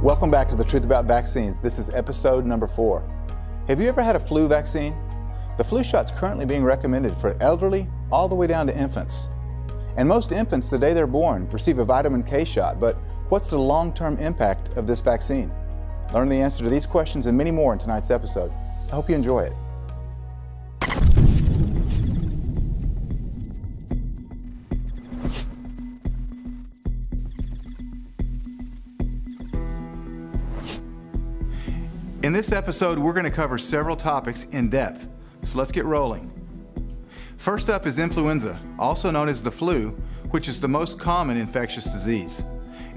Welcome back to The Truth About Vaccines. This is episode number 4. Have you ever had a flu vaccine? The flu shot's currently being recommended for elderly all the way down to infants. And most infants, the day they're born, receive a vitamin K shot, but what's the long-term impact of this vaccine? Learn the answer to these questions and many more in tonight's episode. I hope you enjoy it. In this episode, we're going to cover several topics in depth, so let's get rolling. First up is influenza, also known as the flu, which is the most common infectious disease.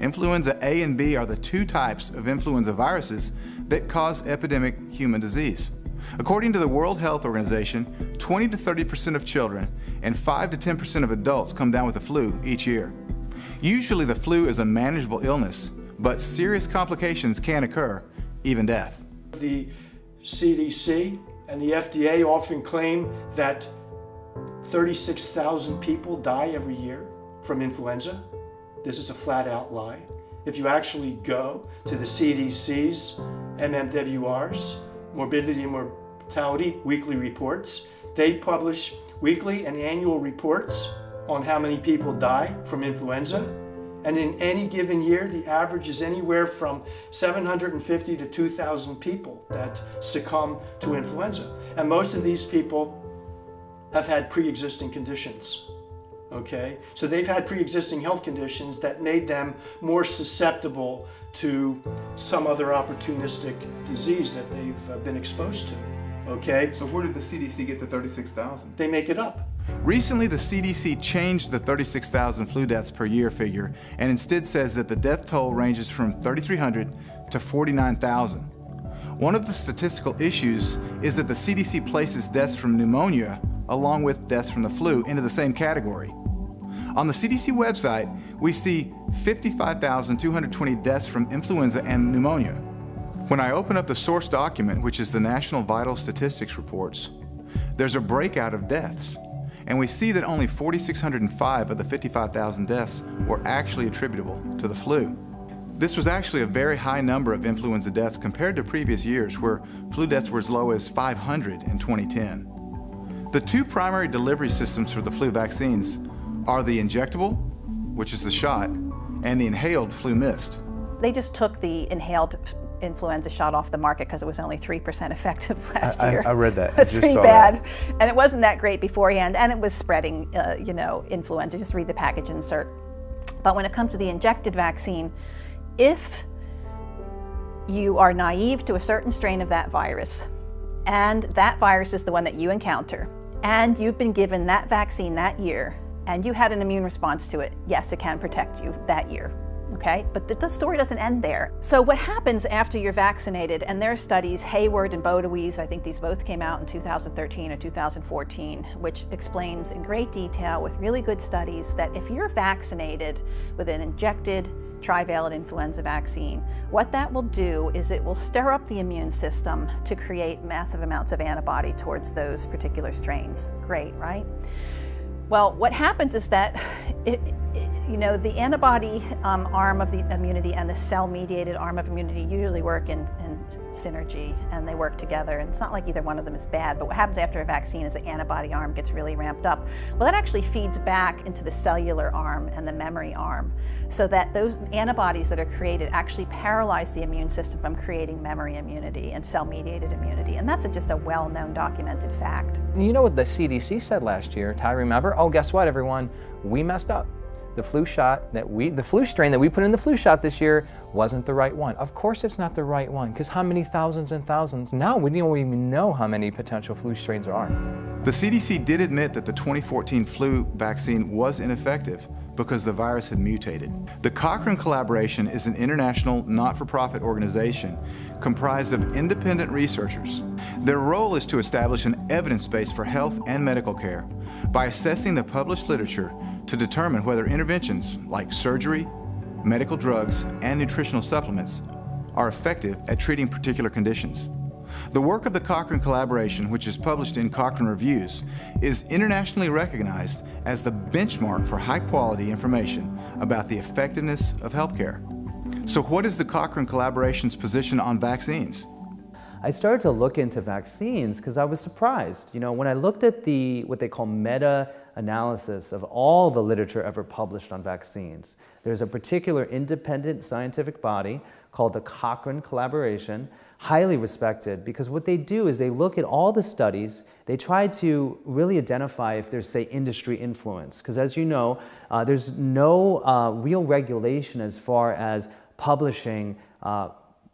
Influenza A and B are the two types of influenza viruses that cause epidemic human disease. According to the World Health Organization, 20 to 30% of children and 5 to 10% of adults come down with the flu each year. Usually the flu is a manageable illness, but serious complications can occur, even death. The CDC and the FDA often claim that 36,000 people die every year from influenza. This is a flat-out lie. If you actually go to the CDC's MMWR's, Morbidity and Mortality Weekly Reports, they publish weekly and annual reports on how many people die from influenza. And in any given year, the average is anywhere from 750 to 2,000 people that succumb to influenza. And most of these people have had pre-existing conditions, okay? So they've had pre-existing health conditions that made them more susceptible to some other opportunistic disease that they've been exposed to, okay? So where did the CDC get the 36,000? They make it up. Recently, the CDC changed the 36,000 flu deaths per year figure and instead says that the death toll ranges from 3,300 to 49,000. One of the statistical issues is that the CDC places deaths from pneumonia along with deaths from the flu into the same category. On the CDC website, we see 55,220 deaths from influenza and pneumonia. When I open up the source document, which is the National Vital Statistics Reports, there's a breakout of deaths. And we see that only 4,605 of the 55,000 deaths were actually attributable to the flu. This was actually a very high number of influenza deaths compared to previous years where flu deaths were as low as 500 in 2010. The two primary delivery systems for the flu vaccines are the injectable, which is the shot, and the inhaled flu mist. They just took the inhaled influenza shot off the market because it was only 3% effective last year. I read that. That's pretty bad. And it wasn't that great beforehand, and it was spreading, influenza. Just read the package insert. But when it comes to the injected vaccine, if you are naive to a certain strain of that virus, and that virus is the one that you encounter, and you've been given that vaccine that year, and you had an immune response to it, yes, it can protect you that year. Okay, but the story doesn't end there. So what happens after you're vaccinated, and there are studies, Hayward and Bodewees, I think these both came out in 2013 or 2014, which explains in great detail with really good studies that if you're vaccinated with an injected trivalent influenza vaccine, what that will do is it will stir up the immune system to create massive amounts of antibody towards those particular strains. Great, right? Well, what happens is that the antibody arm of the immunity and the cell-mediated arm of immunity usually work in synergy, and they work together. And it's not like either one of them is bad, but what happens after a vaccine is the antibody arm gets really ramped up. Well, that actually feeds back into the cellular arm and the memory arm, so that those antibodies that are created actually paralyze the immune system from creating memory immunity and cell-mediated immunity. And that's just a well-known, documented fact. You know what the CDC said last year, Ty, remember? Oh, guess what, everyone? We messed up. The flu strain that we put in the flu shot this year wasn't the right one. Of course it's not the right one, because how many thousands and thousands? Now we don't even know how many potential flu strains there are. The CDC did admit that the 2014 flu vaccine was ineffective because the virus had mutated. The Cochrane Collaboration is an international not-for-profit organization comprised of independent researchers. Their role is to establish an evidence base for health and medical care by assessing the published literature to determine whether interventions like surgery, medical drugs, and nutritional supplements are effective at treating particular conditions. The work of the Cochrane Collaboration, which is published in Cochrane Reviews, is internationally recognized as the benchmark for high-quality information about the effectiveness of healthcare. So what is the Cochrane collaboration's position on vaccines? I started to look into vaccines because I was surprised. You know, when I looked at what they call meta-analysis of all the literature ever published on vaccines, there's a particular independent scientific body called the Cochrane Collaboration, highly respected, because what they do is they look at all the studies, they try to really identify if there's, say, industry influence. Because as you know, there's no real regulation as far as publishing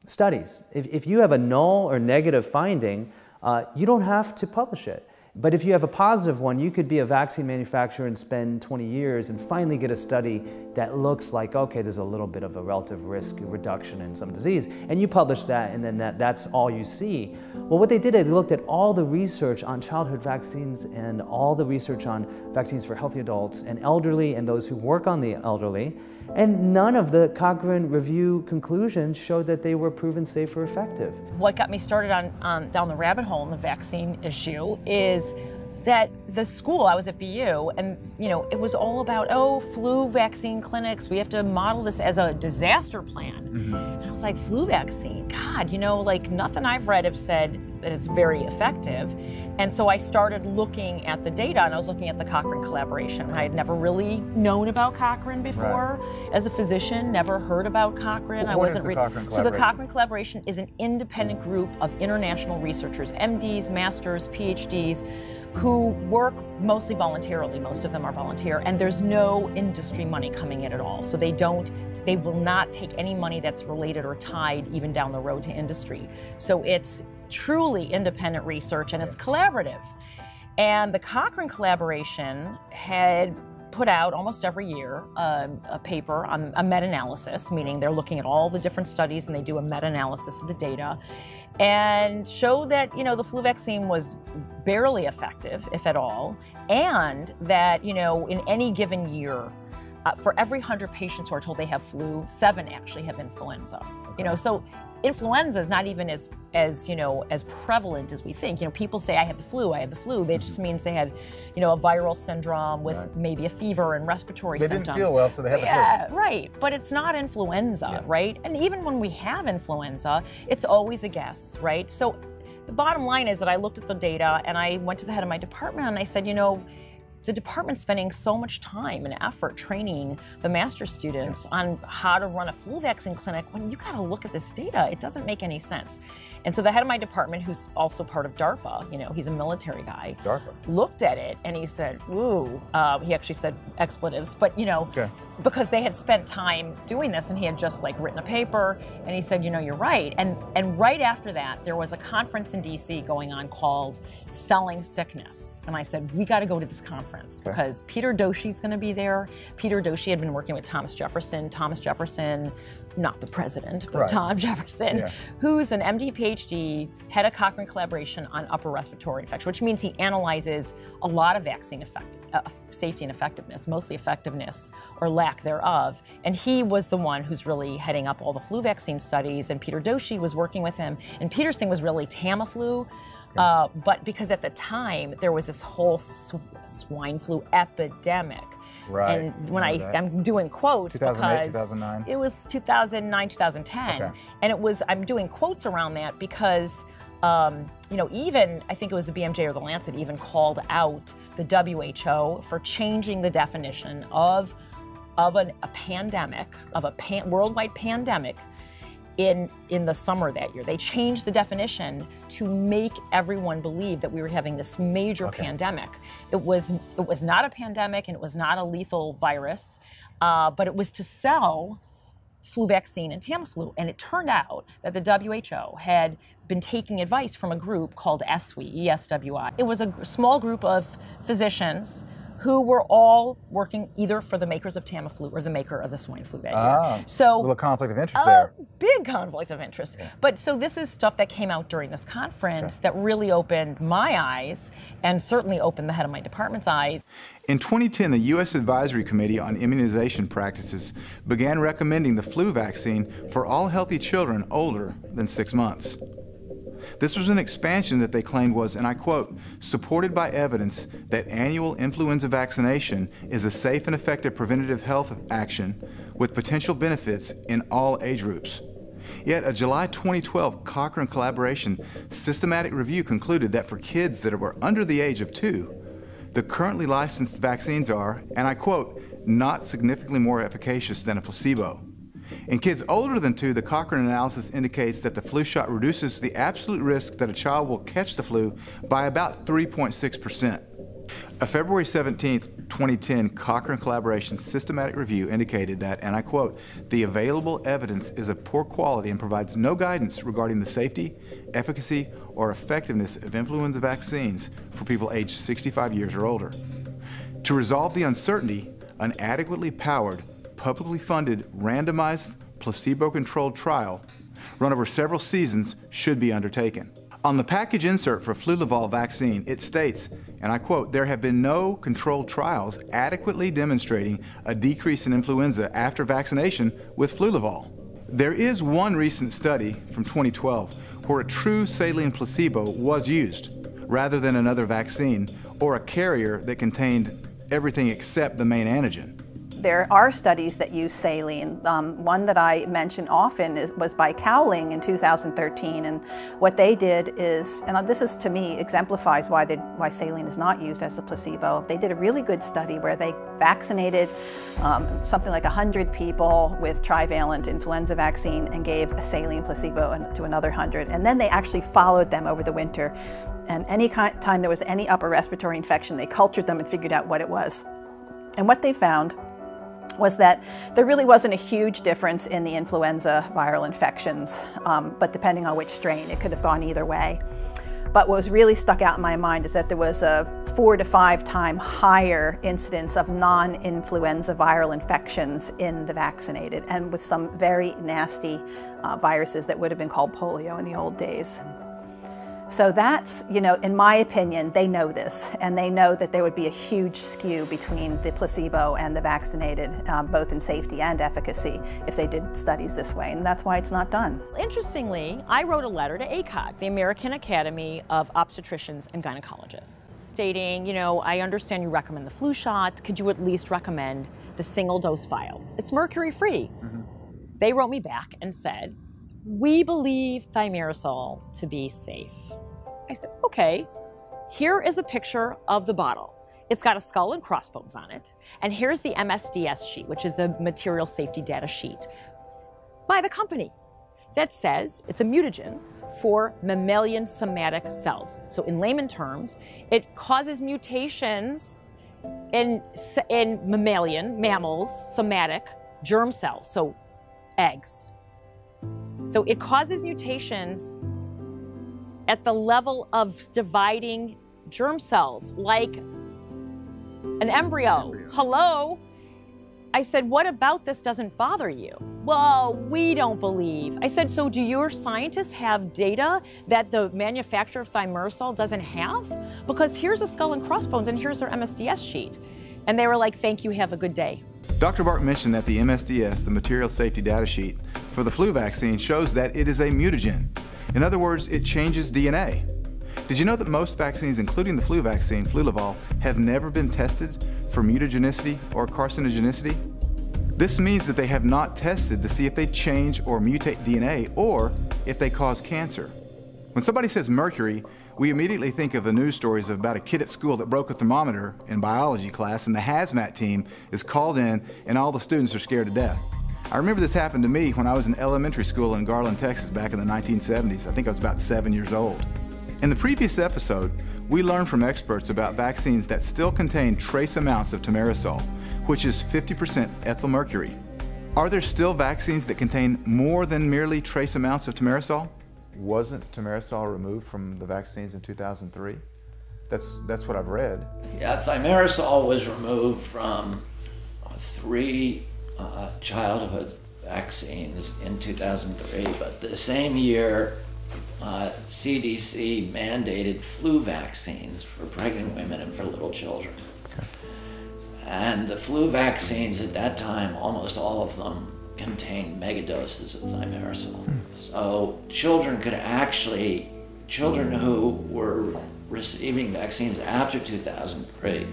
studies. If you have a null or negative finding, you don't have to publish it. But if you have a positive one, you could be a vaccine manufacturer and spend 20 years and finally get a study that looks like, okay, there's a little bit of a relative risk reduction in some disease, and you publish that, and then that's all you see. Well, what they did, they looked at all the research on childhood vaccines and all the research on vaccines for healthy adults and elderly and those who work on the elderly, and none of the Cochrane review conclusions showed that they were proven safe or effective. What got me started on down the rabbit hole in the vaccine issue is that the school, I was at BU, and you know, it was all about, oh, flu vaccine clinics, we have to model this as a disaster plan. And I was like, flu vaccine, God, you know, like nothing I've read have said that it's very effective. And so I started looking at the data, and I was looking at the Cochrane collaboration. I had never really known about Cochrane before. Right. As a physician, never heard about Cochrane. What is the Cochrane So the Cochrane collaboration is an independent group of international researchers, MDs, masters, PhDs, who work mostly voluntarily. Most of them are volunteer, and there's no industry money coming in at all. So they will not take any money that's related or tied even down the road to industry. So it's truly independent research, and it's collaborative. And the Cochrane collaboration had put out almost every year a paper on a meta-analysis, meaning they're looking at all the different studies and they do a meta-analysis of the data, and show that, you know, the flu vaccine was barely effective, if at all, and that, you know, in any given year, for every 100 patients who are told they have flu, 7 actually have influenza. You know, so influenza is not even as you know, as prevalent as we think. You know, people say I have the flu, I have the flu. That just means they had, you know, a viral syndrome with maybe a fever and respiratory symptoms. They didn't feel well, so they had the flu. Yeah, right. But it's not influenza, right? And even when we have influenza, it's always a guess, right? So the bottom line is that I looked at the data and I went to the head of my department and I said, you know, the department's spending so much time and effort training the master's students on how to run a flu vaccine clinic when you gotta look at this data. It doesn't make any sense. And so the head of my department, who's also part of DARPA, you know, he's a military guy, looked at it and he said, ooh, he actually said expletives, but you know, because they had spent time doing this and he had just like written a paper and he said, you know, you're right. And right after that, there was a conference in DC going on called Selling Sickness. And I said, we gotta go to this conference because Peter Doshie's gonna be there. Peter Doshie had been working with Thomas Jefferson. Thomas Jefferson, not the president, but Tom Jefferson, who's an MD, PhD, head of Cochrane collaboration on upper respiratory infection, which means he analyzes a lot of vaccine safety and effectiveness, mostly effectiveness or lack thereof. And he was the one who's really heading up all the flu vaccine studies, and Peter Doshie was working with him. And Peter's thing was really Tamiflu, but because at the time there was this whole swine flu epidemic. Right. And when I'm doing quotes 2008, because 2009. It was 2009, 2010, and it was I'm doing quotes around that because you know, even I think it was the BMJ or the Lancet even called out the WHO for changing the definition of a pandemic, of a worldwide pandemic in the summer that year. They changed the definition to make everyone believe that we were having this major pandemic. It was not a pandemic and it was not a lethal virus, but it was to sell flu vaccine and Tamiflu. And it turned out that the WHO had been taking advice from a group called ESWI, E-S-W-I. It was a small group of physicians who were all working either for the makers of Tamiflu or the maker of the swine flu that year. So a little conflict of interest there. Big conflict of interest. But so this is stuff that came out during this conference that really opened my eyes and certainly opened the head of my department's eyes. In 2010, the U.S. Advisory Committee on Immunization Practices began recommending the flu vaccine for all healthy children older than 6 months. This was an expansion that they claimed was, and I quote, supported by evidence that annual influenza vaccination is a safe and effective preventative health action with potential benefits in all age groups. Yet a July 2012 Cochrane collaboration systematic review concluded that for kids that were under the age of 2, the currently licensed vaccines are, and I quote, not significantly more efficacious than a placebo. In kids older than 2, the Cochrane analysis indicates that the flu shot reduces the absolute risk that a child will catch the flu by about 3.6%. A February 17, 2010 Cochrane collaboration systematic review indicated that, and I quote, the available evidence is of poor quality and provides no guidance regarding the safety, efficacy, or effectiveness of influenza vaccines for people aged 65 years or older. To resolve the uncertainty, an adequately powered, publicly funded, randomized, placebo-controlled trial run over several seasons should be undertaken. On the package insert for Flulival vaccine, it states, and I quote, there have been no controlled trials adequately demonstrating a decrease in influenza after vaccination with Flulival. There is one recent study from 2012 where a true saline placebo was used rather than another vaccine or a carrier that contained everything except the main antigen. There are studies that use saline. One that I mention often was by Cowling in 2013, and what they did is, and this is to me exemplifies why saline is not used as a placebo. They did a really good study where they vaccinated something like 100 people with trivalent influenza vaccine and gave a saline placebo to another 100, and then they actually followed them over the winter. And any time there was any upper respiratory infection, they cultured them and figured out what it was. And what they found was that there really wasn't a huge difference in the influenza viral infections, but depending on which strain, it could have gone either way. But what was really stuck out in my mind is that there was a 4 to 5 times higher incidence of non-influenza viral infections in the vaccinated, and with some very nasty viruses that would have been called polio in the old days. So that's, you know, in my opinion, they know this, and they know that there would be a huge skew between the placebo and the vaccinated, both in safety and efficacy, if they did studies this way, and that's why it's not done. Interestingly, I wrote a letter to ACOG, the American Academy of Obstetricians and Gynecologists, stating, you know, I understand you recommend the flu shot, could you at least recommend the single-dose vial? It's mercury-free. Mm-hmm. They wrote me back and said, we believe thimerosal to be safe. I said, okay, here is a picture of the bottle. It's got a skull and crossbones on it. And here's the MSDS sheet, which is a material safety data sheet by the company that says it's a mutagen for mammalian somatic cells. So in layman terms, it causes mutations in mammals, somatic germ cells, so eggs. So it causes mutations at the level of dividing germ cells, like an embryo. Hello? I said, what about this doesn't bother you? Well, we don't believe. I said, so do your scientists have data that the manufacturer of thimerosal doesn't have? Because here's a skull and crossbones and here's their MSDS sheet. And they were like, thank you, have a good day. Dr. Bart mentioned that the MSDS, the material safety data sheet for the flu vaccine, shows that it is a mutagen. In other words, it changes DNA. Did you know that most vaccines, including the flu vaccine, Flulival, have never been tested for mutagenicity or carcinogenicity? This means that they have not tested to see if they change or mutate DNA or if they cause cancer. When somebody says mercury, we immediately think of the news stories about a kid at school that broke a thermometer in biology class, and the hazmat team is called in and all the students are scared to death. I remember this happened to me when I was in elementary school in Garland, Texas back in the 1970s. I think I was about 7 years old. In the previous episode, we learned from experts about vaccines that still contain trace amounts of thimerosal, which is 50% ethyl mercury. Are there still vaccines that contain more than merely trace amounts of thimerosal? Wasn't thimerosal removed from the vaccines in 2003? That's what I've read. Yeah, thimerosal was removed from 3 childhood vaccines in 2003, but the same year CDC mandated flu vaccines for pregnant women and for little children. Okay. And the flu vaccines at that time, almost all of them contained megadoses of thimerosal. So children who were receiving vaccines after 2003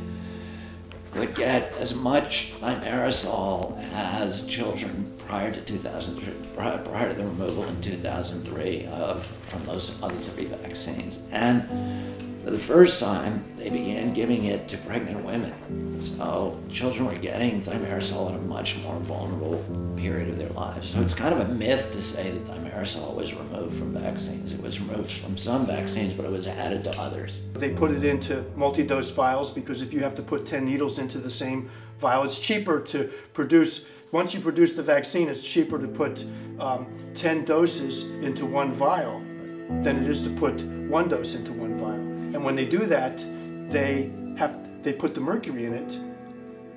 could get as much thimerosal as children prior to the removal in 2003 from those other 3 vaccines. And for the first time, they began giving it to pregnant women. So children were getting thimerosal at a much more vulnerable period of their lives. So it's kind of a myth to say that thimerosal was removed from vaccines. It was removed from some vaccines, but it was added to others. They put it into multi-dose vials because if you have to put 10 needles into the same vial, it's cheaper to produce. Once you produce the vaccine, it's cheaper to put 10 doses into one vial than it is to put 1 dose into one vial. And when they do that, they put the mercury in it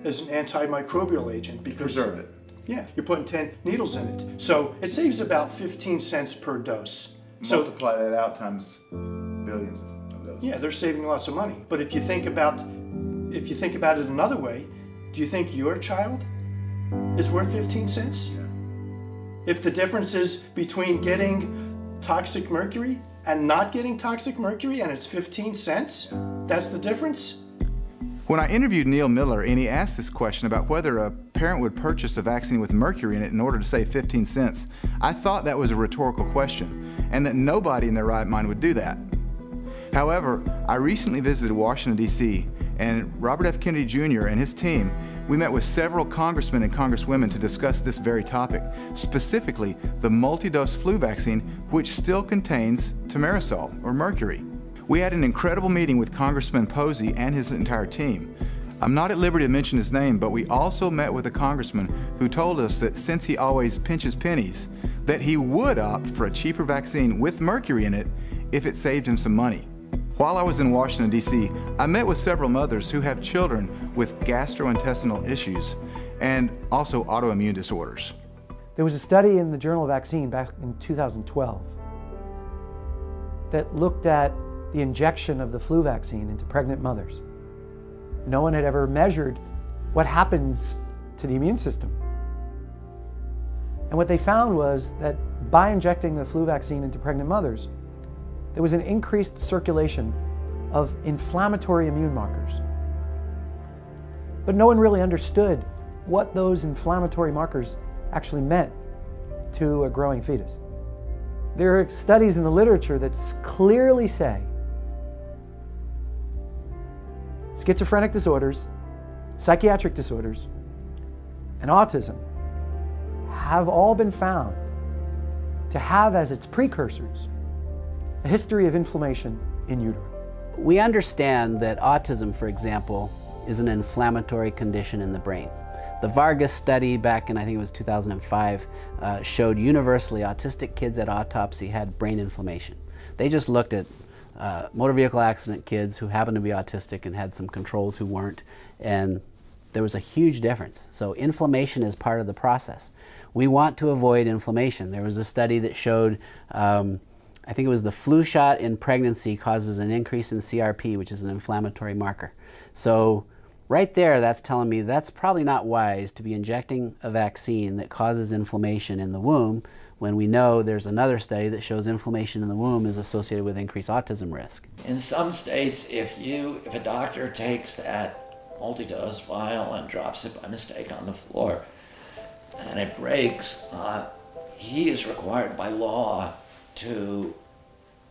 as an antimicrobial agent because preserve it. Yeah, you're putting 10 needles in it. So it saves about 15 cents per dose. Multiply that out times billions of doses. Yeah, they're saving lots of money. But if you think about it another way, do you think your child is worth 15 cents? Yeah. If the difference is between getting toxic mercury and not getting toxic mercury and it's 15 cents, that's the difference? When I interviewed Neil Miller and he asked this question about whether a parent would purchase a vaccine with mercury in it in order to save 15 cents, I thought that was a rhetorical question and that nobody in their right mind would do that. However, I recently visited Washington, D.C., and Robert F. Kennedy Jr. and his team, we met with several congressmen and congresswomen to discuss this very topic, specifically the multi-dose flu vaccine, which still contains thimerosal, or mercury. We had an incredible meeting with Congressman Posey and his entire team. I'm not at liberty to mention his name, but we also met with a congressman who told us that since he always pinches pennies, that he would opt for a cheaper vaccine with mercury in it if it saved him some money. While I was in Washington, D.C., I met with several mothers who have children with gastrointestinal issues and also autoimmune disorders. There was a study in the Journal of Vaccine back in 2012 that looked at the injection of the flu vaccine into pregnant mothers. No one had ever measured what happens to the immune system. And what they found was that by injecting the flu vaccine into pregnant mothers, there was an increased circulation of inflammatory immune markers. But no one really understood what those inflammatory markers actually meant to a growing fetus. There are studies in the literature that clearly say schizophrenic disorders, psychiatric disorders, and autism have all been found to have as its precursors a history of inflammation in utero. We understand that autism, for example, is an inflammatory condition in the brain. The Vargas study back in, I think it was 2005, showed universally autistic kids at autopsy had brain inflammation. They just looked at motor vehicle accident kids who happened to be autistic and had some controls who weren't, and there was a huge difference. So inflammation is part of the process. We want to avoid inflammation. There was a study that showed I think it was the flu shot in pregnancy causes an increase in CRP, which is an inflammatory marker. So right there, that's telling me that's probably not wise to be injecting a vaccine that causes inflammation in the womb when we know there's another study that shows inflammation in the womb is associated with increased autism risk. In some states, if a doctor takes that multi-dose vial and drops it by mistake on the floor and it breaks, he is required by law to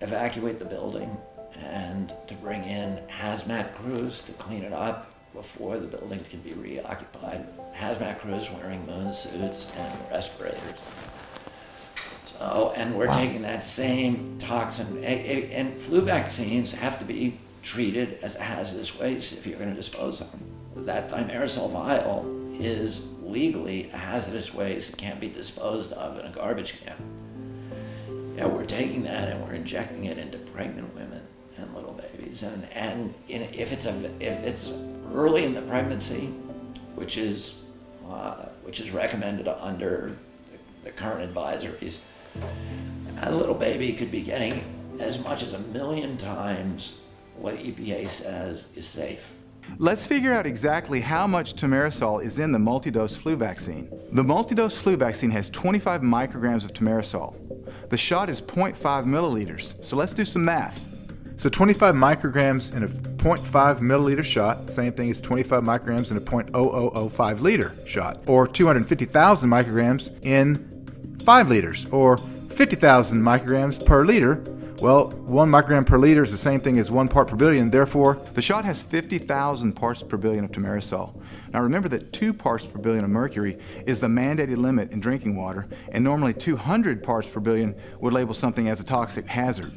evacuate the building and to bring in hazmat crews to clean it up before the building can be reoccupied. Hazmat crews wearing moon suits and respirators. So, and we're taking that same toxin, and flu vaccines have to be treated as a hazardous waste if you're going to dispose of them. That thimerosal vial is legally a hazardous waste. It can't be disposed of in a garbage can. Yeah, we're taking that and we're injecting it into pregnant women and little babies. And if it's early in the pregnancy, which is recommended under the current advisories, a little baby could be getting as much as 1 million times what EPA says is safe. Let's figure out exactly how much thimerosal is in the multi-dose flu vaccine. The multi-dose flu vaccine has 25 micrograms of thimerosal. The shot is 0.5 milliliters, so let's do some math. So 25 micrograms in a 0.5 milliliter shot, same thing as 25 micrograms in a 0.0005 liter shot, or 250,000 micrograms in 5 liters, or 50,000 micrograms per liter. Well, 1 microgram per liter is the same thing as 1 part per billion. Therefore, the shot has 50,000 parts per billion of thimerosal. Now remember that 2 parts per billion of mercury is the mandated limit in drinking water, and normally 200 parts per billion would label something as a toxic hazard.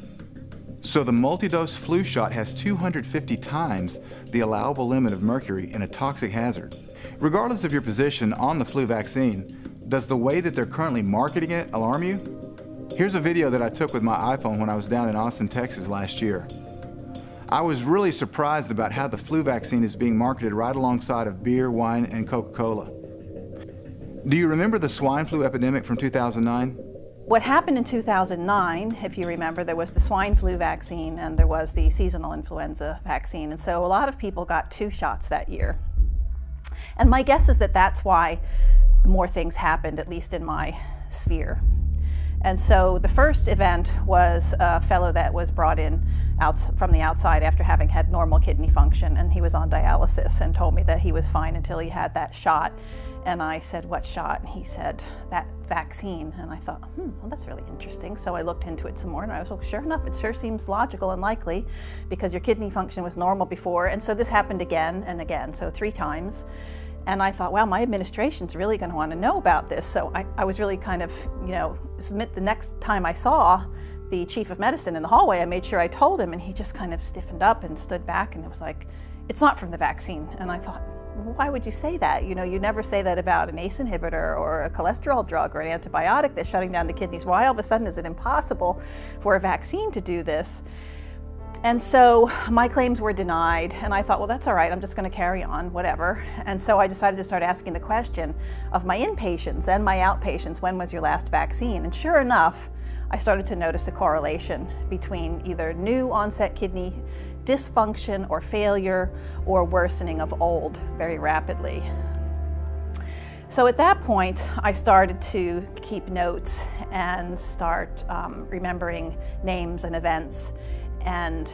So the multi-dose flu shot has 250 times the allowable limit of mercury in a toxic hazard. Regardless of your position on the flu vaccine, does the way that they're currently marketing it alarm you? Here's a video that I took with my iPhone when I was down in Austin, Texas last year. I was really surprised about how the flu vaccine is being marketed right alongside of beer, wine, and Coca-Cola. Do you remember the swine flu epidemic from 2009? What happened in 2009, if you remember, there was the swine flu vaccine and there was the seasonal influenza vaccine. And so a lot of people got 2 shots that year. And my guess is that that's why more things happened, at least in my sphere. And so the first event was a fellow that was brought in from the outside after having had normal kidney function, and he was on dialysis and told me that he was fine until he had that shot. And I said, what shot? And he said, that vaccine. And I thought, well, that's really interesting. So I looked into it some more, and I was like, sure enough, it sure seems logical and likely because your kidney function was normal before. And so this happened again and again, so 3 times. And I thought, well, my administration's really going to want to know about this. So I was really kind of, the next time I saw the chief of medicine in the hallway, I made sure I told him, and he just kind of stiffened up and stood back, and it was like, it's not from the vaccine. And I thought, why would you say that? You never say that about an ACE inhibitor or a cholesterol drug or an antibiotic that's shutting down the kidneys. Why all of a sudden is it impossible for a vaccine to do this? And so my claims were denied, and I thought, well, that's all right, I'm just going to carry on, whatever. And so I decided to start asking the question of my inpatients and my outpatients, when was your last vaccine? And sure enough, I started to notice a correlation between either new onset kidney dysfunction or failure or worsening of old very rapidly. So at that point, I started to keep notes and start remembering names and events. And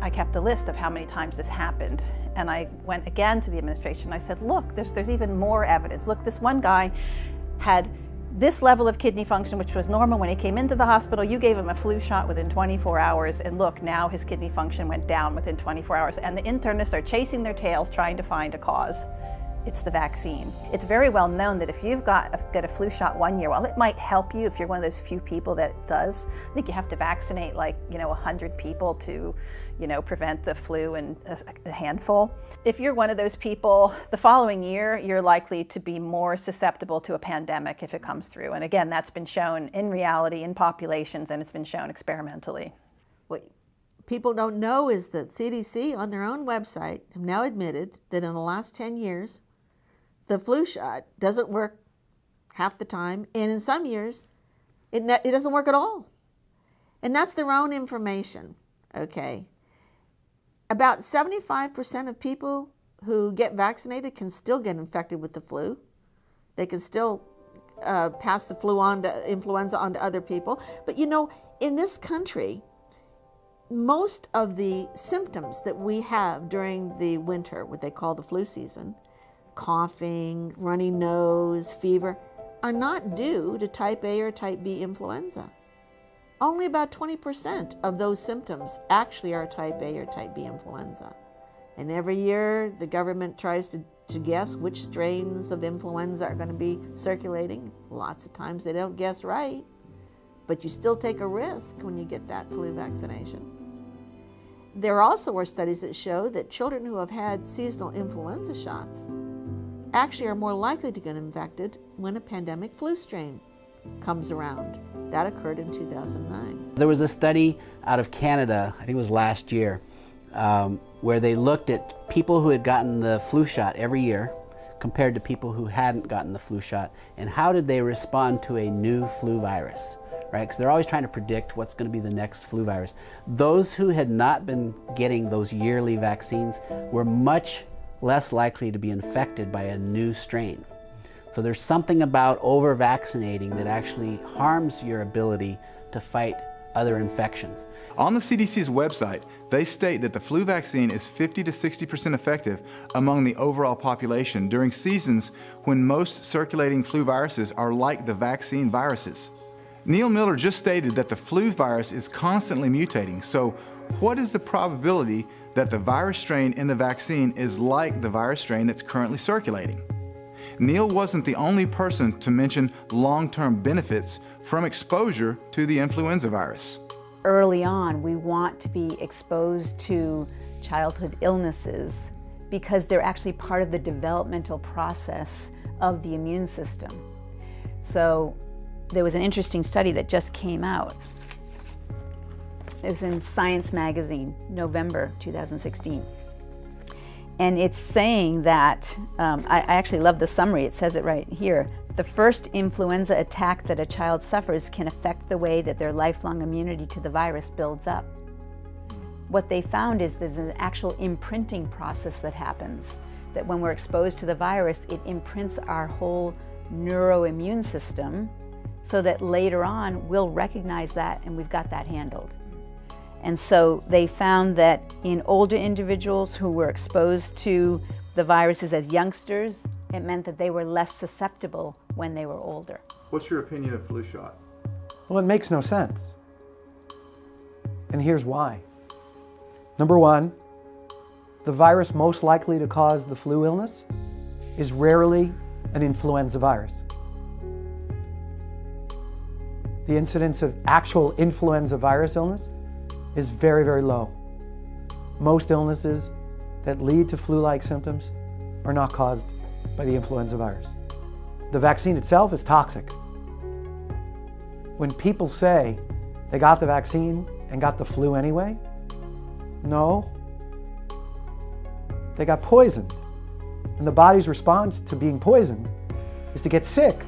I kept a list of how many times this happened. And I went again to the administration. I said, look, there's even more evidence. Look, this one guy had this level of kidney function, which was normal when he came into the hospital. You gave him a flu shot within 24 hours. And look, now his kidney function went down within 24 hours. And the internists are chasing their tails trying to find a cause. It's the vaccine. It's very well known that if you've got a flu shot 1 year, while it might help you if you're one of those few people that it does, I think you have to vaccinate like 100 people to prevent the flu in a handful. If you're one of those people, the following year you're likely to be more susceptible to a pandemic if it comes through. And again, that's been shown in reality in populations, and it's been shown experimentally. What people don't know is that CDC on their own website have now admitted that in the last 10 years, the flu shot doesn't work half the time, and in some years, it doesn't work at all. And that's their own information, okay? About 75% of people who get vaccinated can still get infected with the flu. They can still pass the flu on to influenza on to other people. But in this country, most of the symptoms that we have during the winter, what they call the flu season, coughing, runny nose, fever, are not due to type A or type B influenza. Only about 20% of those symptoms actually are type A or type B influenza. And every year the government tries to guess which strains of influenza are going to be circulating. Lots of times they don't guess right, but you still take a risk when you get that flu vaccination. There also are studies that show that children who have had seasonal influenza shots actually are more likely to get infected when a pandemic flu strain comes around. That occurred in 2009. There was a study out of Canada, I think it was last year, where they looked at people who had gotten the flu shot every year compared to people who hadn't gotten the flu shot, and how did they respond to a new flu virus, right? Because they're always trying to predict what's going to be the next flu virus. Those who had not been getting those yearly vaccines were much less likely to be infected by a new strain. So there's something about over-vaccinating that actually harms your ability to fight other infections. On the CDC's website, they state that the flu vaccine is 50 to 60% effective among the overall population during seasons when most circulating flu viruses are like the vaccine viruses. Neil Miller just stated that the flu virus is constantly mutating, so what is the probability that the virus strain in the vaccine is like the virus strain that's currently circulating? Neil wasn't the only person to mention long-term benefits from exposure to the influenza virus. Early on, we want to be exposed to childhood illnesses because they're actually part of the developmental process of the immune system. So there was an interesting study that just came out. It was in Science magazine, November 2016. And it's saying that, I actually love the summary, it says it right here. The first influenza attack that a child suffers can affect the way that their lifelong immunity to the virus builds up. What they found is there's an actual imprinting process that happens, that when we're exposed to the virus, it imprints our whole neuroimmune system so that later on we'll recognize that and we've got that handled. And so they found that in older individuals who were exposed to the viruses as youngsters, it meant that they were less susceptible when they were older. What's your opinion of flu shot? Well, it makes no sense. And here's why. Number one, the virus most likely to cause the flu illness is rarely an influenza virus. The incidence of actual influenza virus illness is very, very low. Most illnesses that lead to flu-like symptoms are not caused by the influenza virus. The vaccine itself is toxic. When people say they got the vaccine and got the flu anyway, no, they got poisoned. And the body's response to being poisoned is to get sick,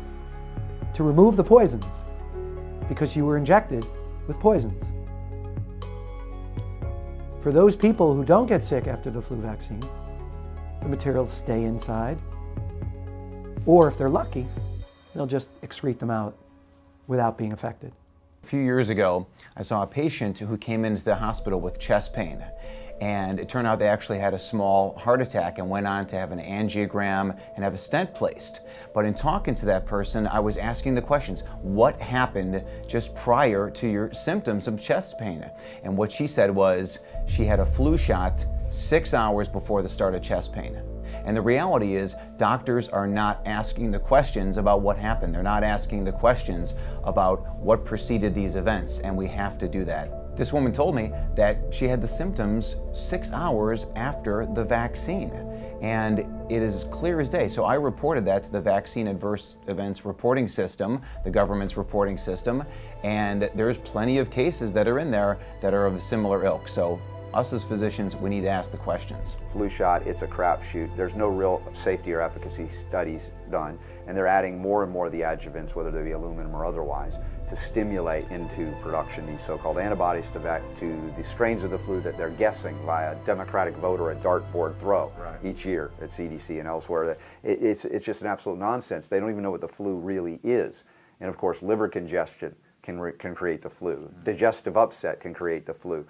to remove the poisons, because you were injected with poisons. For those people who don't get sick after the flu vaccine, the materials stay inside, or if they're lucky, they'll just excrete them out without being affected. A few years ago, I saw a patient who came into the hospital with chest pain. And it turned out they actually had a small heart attack and went on to have an angiogram and have a stent placed. But in talking to that person, I was asking the questions, what happened just prior to your symptoms of chest pain? And what she said was she had a flu shot 6 hours before the start of chest pain. And the reality is, doctors are not asking the questions about what happened. They're not asking the questions about what preceded these events, and we have to do that. This woman told me that she had the symptoms 6 hours after the vaccine, and it is clear as day. So I reported that to the Vaccine Adverse Events Reporting System, the government's reporting system, and there's plenty of cases that are in there that are of a similar ilk. So us as physicians, we need to ask the questions. Flu shot, it's a crapshoot. There's no real safety or efficacy studies done, and they're adding more and more of the adjuvants, whether they be aluminum or otherwise, to stimulate into production these so-called antibodies to the strains of the flu that they're guessing via Democratic vote or a dartboard throw each year at CDC and elsewhere. It's just an absolute nonsense. They don't even know what the flu really is. And of course, liver congestion can create the flu. Digestive upset can create the flu.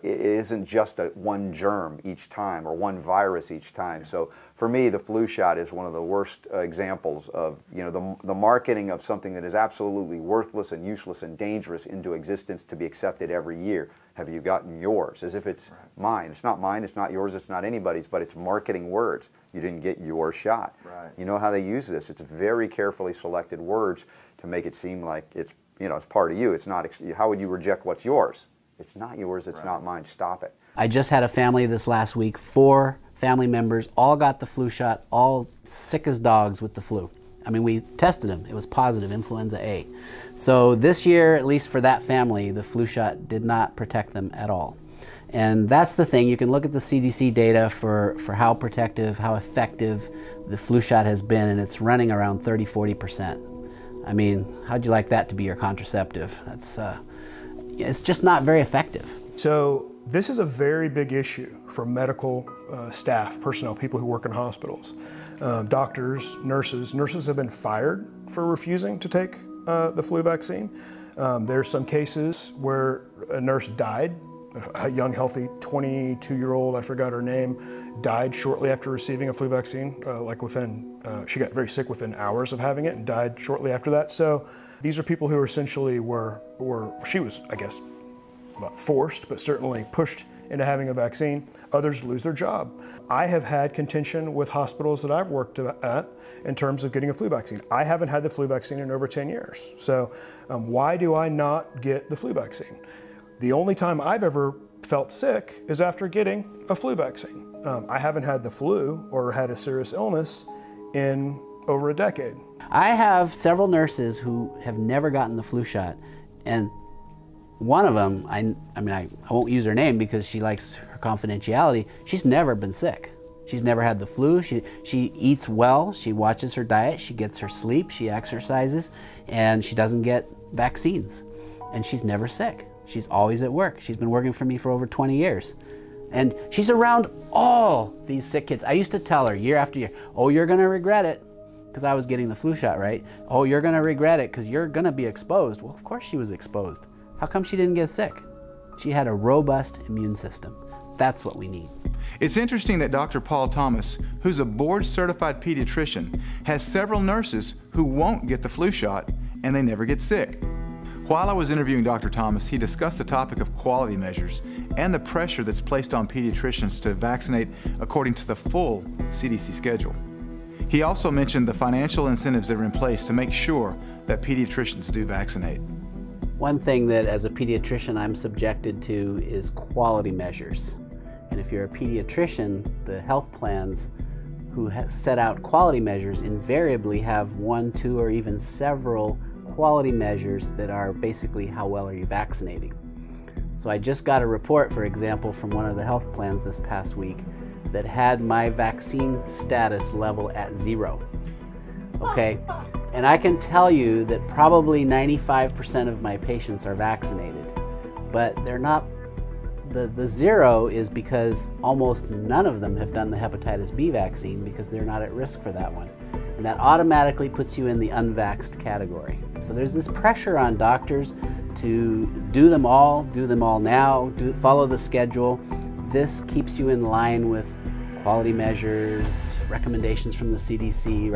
It isn't just one germ each time or one virus each time. So for me, the flu shot is one of the worst examples of the marketing of something that is absolutely worthless and useless and dangerous into existence to be accepted every year. Have you gotten yours? As if it's mine. It's not mine, it's not yours, it's not anybody's, but it's marketing words. You didn't get your shot. You know how they use this. It's very carefully selected words to make it seem like it's it's part of you. It's not. How would you reject what's yours? It's not yours. It's not mine. Stop it. I just had a family this last week. 4 family members all got the flu shot, all sick as dogs with the flu. I mean, we tested them. It was positive, influenza A. So this year, at least for that family, the flu shot did not protect them at all. And that's the thing. You can look at the CDC data for how protective, how effective the flu shot has been, and it's running around 30–40%. I mean, how'd you like that to be your contraceptive? That's, it's just not very effective. So this is a very big issue for medical staff, personnel, people who work in hospitals. Doctors, nurses. Nurses have been fired for refusing to take the flu vaccine. There's some cases where a nurse died, a young, healthy 22-year-old, I forgot her name, died shortly after receiving a flu vaccine, she got very sick within hours of having it and died shortly after that. So these are people who essentially she was, I guess, not forced, but certainly pushed into having a vaccine. Others lose their job. I have had contention with hospitals that I've worked at in terms of getting a flu vaccine. I haven't had the flu vaccine in over 10 years. So why do I not get the flu vaccine? The only time I've ever felt sick is after getting a flu vaccine. I haven't had the flu or had a serious illness in over a decade. I have several nurses who have never gotten the flu shot, and one of them, I won't use her name because she likes her confidentiality, she's never been sick. She's never had the flu. She eats well, she watches her diet, she gets her sleep, she exercises, and she doesn't get vaccines. And she's never sick. She's always at work. She's been working for me for over 20 years. And she's around all these sick kids. I used to tell her year after year, oh, you're gonna regret it, because I was getting the flu shot, right? Oh, you're gonna regret it because you're gonna be exposed. Well, of course she was exposed. How come she didn't get sick? She had a robust immune system. That's what we need. It's interesting that Dr. Paul Thomas, who's a board-certified pediatrician, has several nurses who won't get the flu shot and they never get sick. While I was interviewing Dr. Thomas, he discussed the topic of quality measures and the pressure that's placed on pediatricians to vaccinate according to the full CDC schedule. He also mentioned the financial incentives that are in place to make sure that pediatricians do vaccinate. One thing that as a pediatrician I'm subjected to is quality measures. And if you're a pediatrician, the health plans who have set out quality measures invariably have one, two, or even several quality measures that are basically how well are you vaccinating. So I just got a report, for example, from one of the health plans this past week that had my vaccine status level at 0. Okay? And I can tell you that probably 95% of my patients are vaccinated, but they're not. The 0 is because almost none of them have done the hepatitis B vaccine because they're not at risk for that one. And that automatically puts you in the unvaxxed category. So there's this pressure on doctors to do them all now, follow the schedule. This keeps you in line with quality measures, recommendations from the CDC,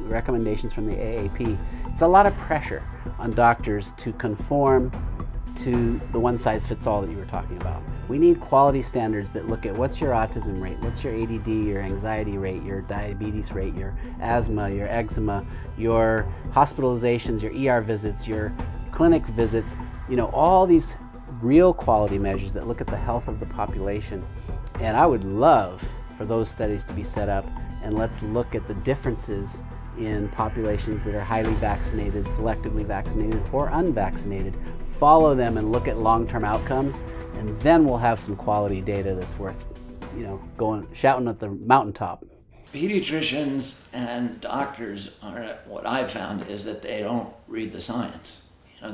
recommendations from the AAP. It's a lot of pressure on doctors to conform to the one-size-fits-all that you were talking about. We need quality standards that look at what's your autism rate, what's your ADD, your anxiety rate, your diabetes rate, your asthma, your eczema, your hospitalizations, your ER visits, your clinic visits, all these real quality measures that look at the health of the population. And I would love for those studies to be set up, and let's look at the differences in populations that are highly vaccinated, selectively vaccinated, or unvaccinated. Follow them and look at long-term outcomes, and then we'll have some quality data that's worth, shouting at the mountaintop. Pediatricians and doctors what I've found is that they don't read the science. For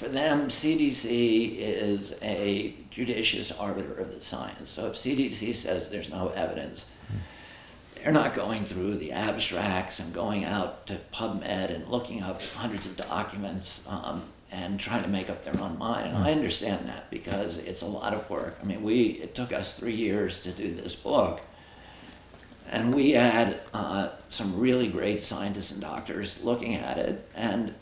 them, CDC is a judicious arbiter of the science. So if CDC says there's no evidence, they're not going through the abstracts and going out to PubMed and looking up hundreds of documents and trying to make up their own mind. And I understand that because it's a lot of work. I mean, it took us 3 years to do this book. And we had some really great scientists and doctors looking at it. And,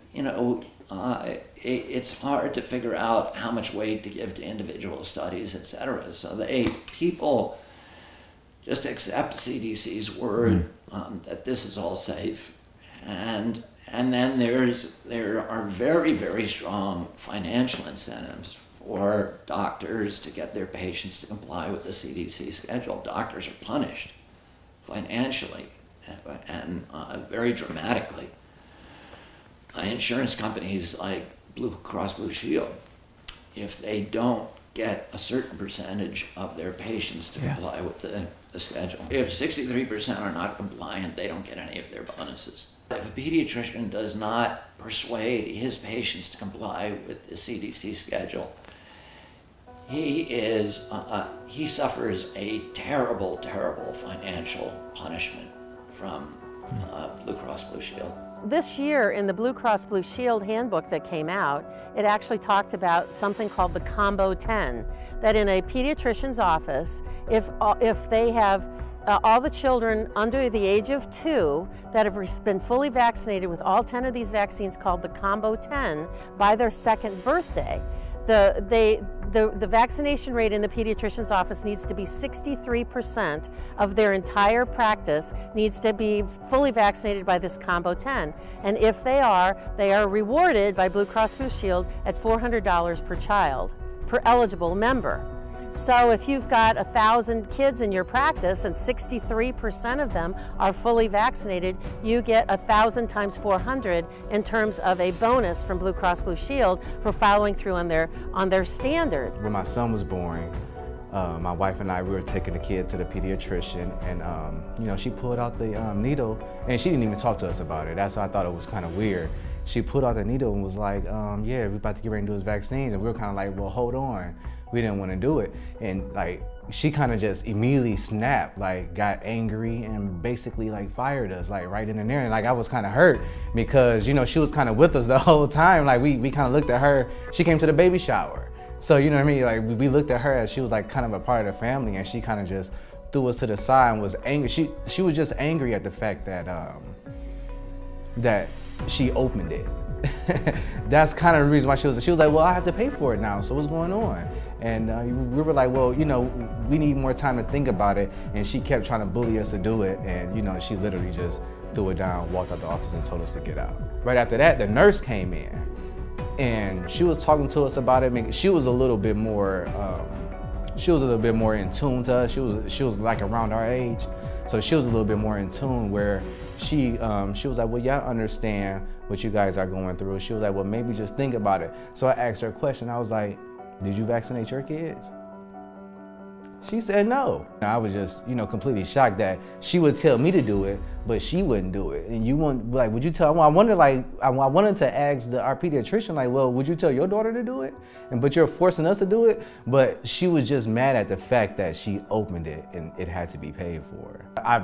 it's hard to figure out how much weight to give to individual studies, et cetera. So people just accept CDC's word that this is all safe. And then there are very, very strong financial incentives for doctors to get their patients to comply with the CDC schedule. Doctors are punished financially and very dramatically. Insurance companies like Blue Cross Blue Shield, if they don't get a certain percentage of their patients to comply with the schedule. If 63% are not compliant, they don't get any of their bonuses. If a pediatrician does not persuade his patients to comply with the CDC schedule, he suffers a terrible, terrible financial punishment from Blue Cross Blue Shield. This year in the Blue Cross Blue Shield handbook that came out, it actually talked about something called the Combo 10, that in a pediatrician's office, if they have all the children under the age of 2 that have been fully vaccinated with all 10 of these vaccines called the Combo 10 by their 2nd birthday, the vaccination rate in the pediatrician's office needs to be 63% of their entire practice needs to be fully vaccinated by this Combo 10. And if they are rewarded by Blue Cross Blue Shield at $400 per child, per eligible member. So if you've got 1,000 kids in your practice and 63% of them are fully vaccinated, you get 1,000 times 400 in terms of a bonus from Blue Cross Blue Shield for following through on their standard. When my son was born, my wife and I, we were taking the kid to the pediatrician, and you know, she pulled out the needle, and she didn't even talk to us about it. That's why I thought it was kind of weird. She pulled out the needle and was like, yeah, we're about to get ready to do his vaccines, and we were kind of like, well, hold on. We didn't want to do it. And like, she kind of just immediately snapped, like got angry and basically like fired us like right in there. And like, I was kind of hurt because, you know, she was kind of with us the whole time. Like we kind of looked at her, she came to the baby shower. So, you know what I mean? Like we looked at her as she was like kind of a part of the family, and she kind of just threw us to the side and was angry. She was just angry at the fact that, that she opened it. That's kind of the reason why she was like, well, I have to pay for it now, so what's going on? And we were like, well, you know, we need more time to think about it. And she kept trying to bully us to do it. And, you know, she literally just threw it down, walked out the office and told us to get out. Right after that, the nurse came in and she was talking to us about it. She was a little bit more, in tune to us. She was like around our age. So she was a little bit more in tune, where she was like, well, yeah, I understand what you guys are going through. She was like, well, maybe just think about it. So I asked her a question. I was like, did you vaccinate your kids? She said no. I was just, you know, completely shocked that she would tell me to do it, but she wouldn't do it. And you want, like, would you tell? Well, I wanted to ask our pediatrician, like, well, would you tell your daughter to do it? But you're forcing us to do it. But she was just mad at the fact that she opened it and it had to be paid for. I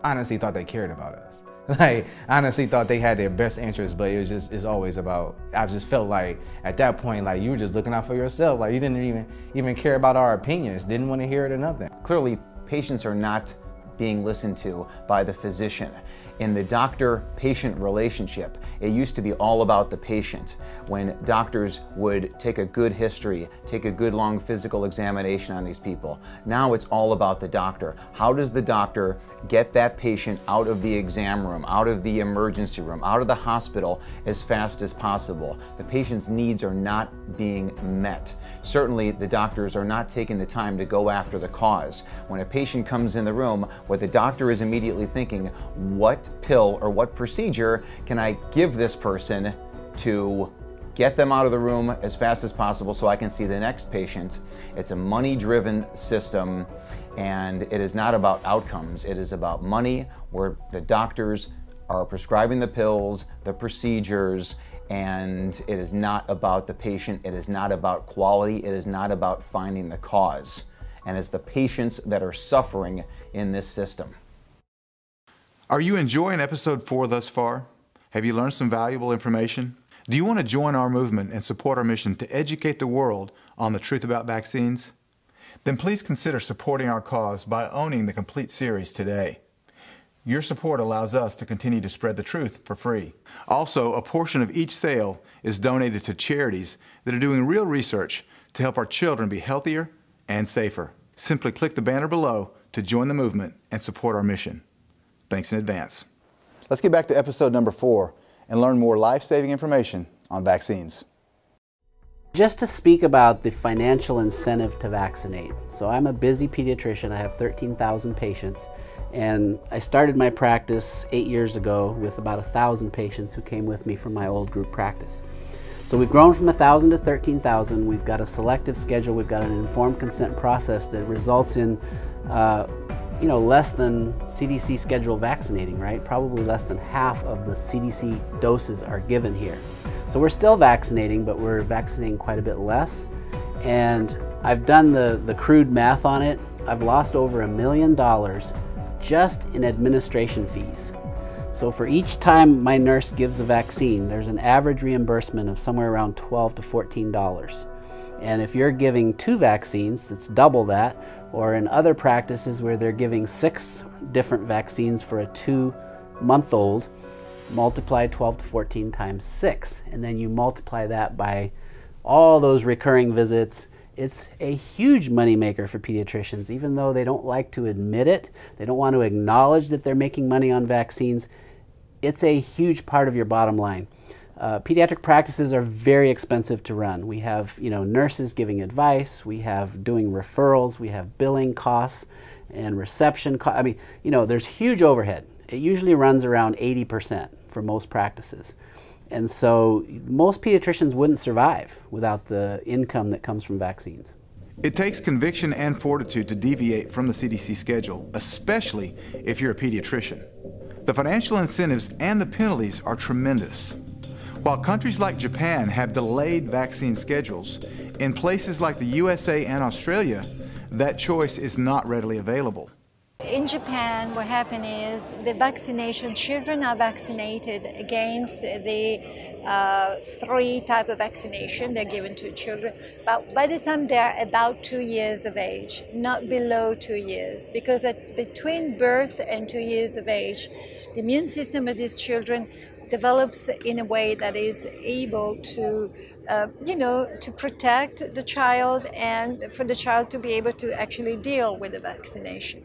honestly thought they cared about us. Like, I honestly thought they had their best interests, but it was just, it's always about, I just felt like at that point, like you were just looking out for yourself. Like you didn't even care about our opinions, didn't want to hear it or nothing. Clearly, patients are not being listened to by the physician. In the doctor-patient relationship, it used to be all about the patient. When doctors would take a good history, take a good long physical examination on these people. Now it's all about the doctor. How does the doctor get that patient out of the exam room, out of the emergency room, out of the hospital as fast as possible? The patient's needs are not being met. Certainly, the doctors are not taking the time to go after the cause. When a patient comes in the room, what the doctor is immediately thinking, what pill or what procedure can I give this person to get them out of the room as fast as possible so I can see the next patient? It's a money-driven system, and it is not about outcomes. It is about money, where the doctors are prescribing the pills, the procedures, and it is not about the patient. It is not about quality. It is not about finding the cause. And it's the patients that are suffering in this system. Are you enjoying episode 4 thus far? Have you learned some valuable information? Do you want to join our movement and support our mission to educate the world on the truth about vaccines? Then please consider supporting our cause by owning the complete series today. Your support allows us to continue to spread the truth for free. Also, a portion of each sale is donated to charities that are doing real research to help our children be healthier and safer. Simply click the banner below to join the movement and support our mission. Thanks in advance. Let's get back to episode number 4 and learn more life-saving information on vaccines. Just to speak about the financial incentive to vaccinate. So I'm a busy pediatrician. I have 13,000 patients, and I started my practice 8 years ago with about 1,000 patients who came with me from my old group practice. So we've grown from 1,000 to 13,000. We've got a selective schedule. We've got an informed consent process that results in less than CDC schedule vaccinating, right? Probably less than half of the CDC doses are given here. So we're still vaccinating, but we're vaccinating quite a bit less. And I've done the crude math on it. I've lost over $1 million just in administration fees. So for each time my nurse gives a vaccine, there's an average reimbursement of somewhere around $12 to $14. And if you're giving 2 vaccines, that's double that, or in other practices where they're giving 6 different vaccines for a 2-month-old, multiply 12 to 14 times 6, and then you multiply that by all those recurring visits. It's a huge moneymaker for pediatricians, even though they don't like to admit it. They don't want to acknowledge that they're making money on vaccines. It's a huge part of your bottom line. Pediatric practices are very expensive to run. We have, nurses giving advice, we have doing referrals, we have billing costs and reception costs. I mean, there's huge overhead. It usually runs around 80% for most practices. And so most pediatricians wouldn't survive without the income that comes from vaccines. It takes conviction and fortitude to deviate from the CDC schedule, especially if you're a pediatrician. The financial incentives and the penalties are tremendous. While countries like Japan have delayed vaccine schedules, in places like the USA and Australia, that choice is not readily available. In Japan, what happened is the vaccination, children are vaccinated against the 3 types of vaccination they're given to children. But by the time they're about 2 years of age, not below 2 years, because between birth and 2 years of age, the immune system of these children develops in a way that is able to, to protect the child and for the child to be able to actually deal with the vaccination.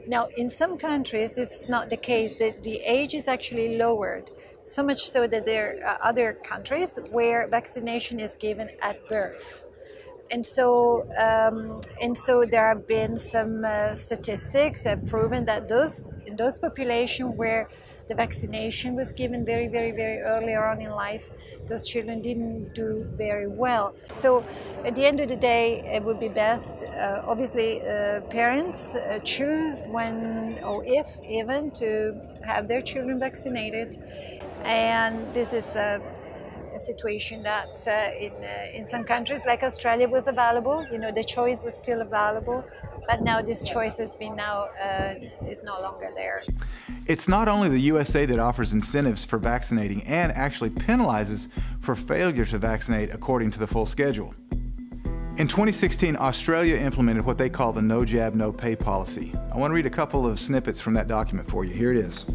Now, in some countries, this is not the case. The age is actually lowered, so much so that there are other countries where vaccination is given at birth. And so there have been some statistics that have proven that in those populations where the vaccination was given very, very, very early on in life, those children didn't do very well. So at the end of the day, it would be best, obviously, parents choose when or if even to have their children vaccinated. And this is a situation that in some countries like Australia was available, the choice was still available. But now this choice has been is no longer there. It's not only the USA that offers incentives for vaccinating and actually penalizes for failure to vaccinate according to the full schedule. In 2016, Australia implemented what they call the no jab, no pay policy. I want to read a couple of snippets from that document for you. Here it is.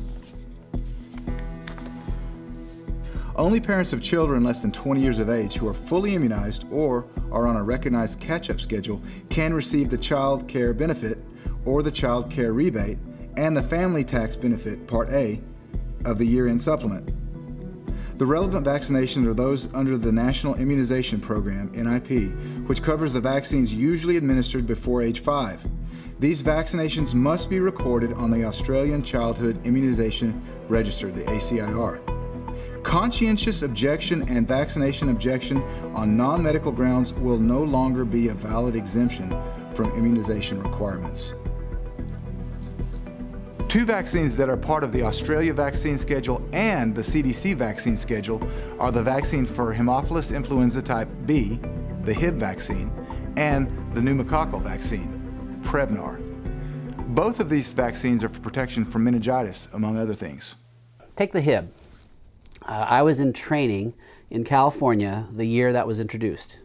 Only parents of children less than 20 years of age who are fully immunized or are on a recognized catch-up schedule can receive the child care benefit or the child care rebate and the family tax benefit Part A of the year-end supplement. The relevant vaccinations are those under the National Immunization Program, NIP, which covers the vaccines usually administered before age 5. These vaccinations must be recorded on the Australian Childhood Immunization Register, the ACIR. Conscientious objection and vaccination objection on non-medical grounds will no longer be a valid exemption from immunization requirements. 2 vaccines that are part of the Australia vaccine schedule and the CDC vaccine schedule are the vaccine for Haemophilus influenza type B, the Hib vaccine, and the pneumococcal vaccine, Prevnar. Both of these vaccines are for protection from meningitis, among other things. Take the Hib. I was in training in California the year that was introduced.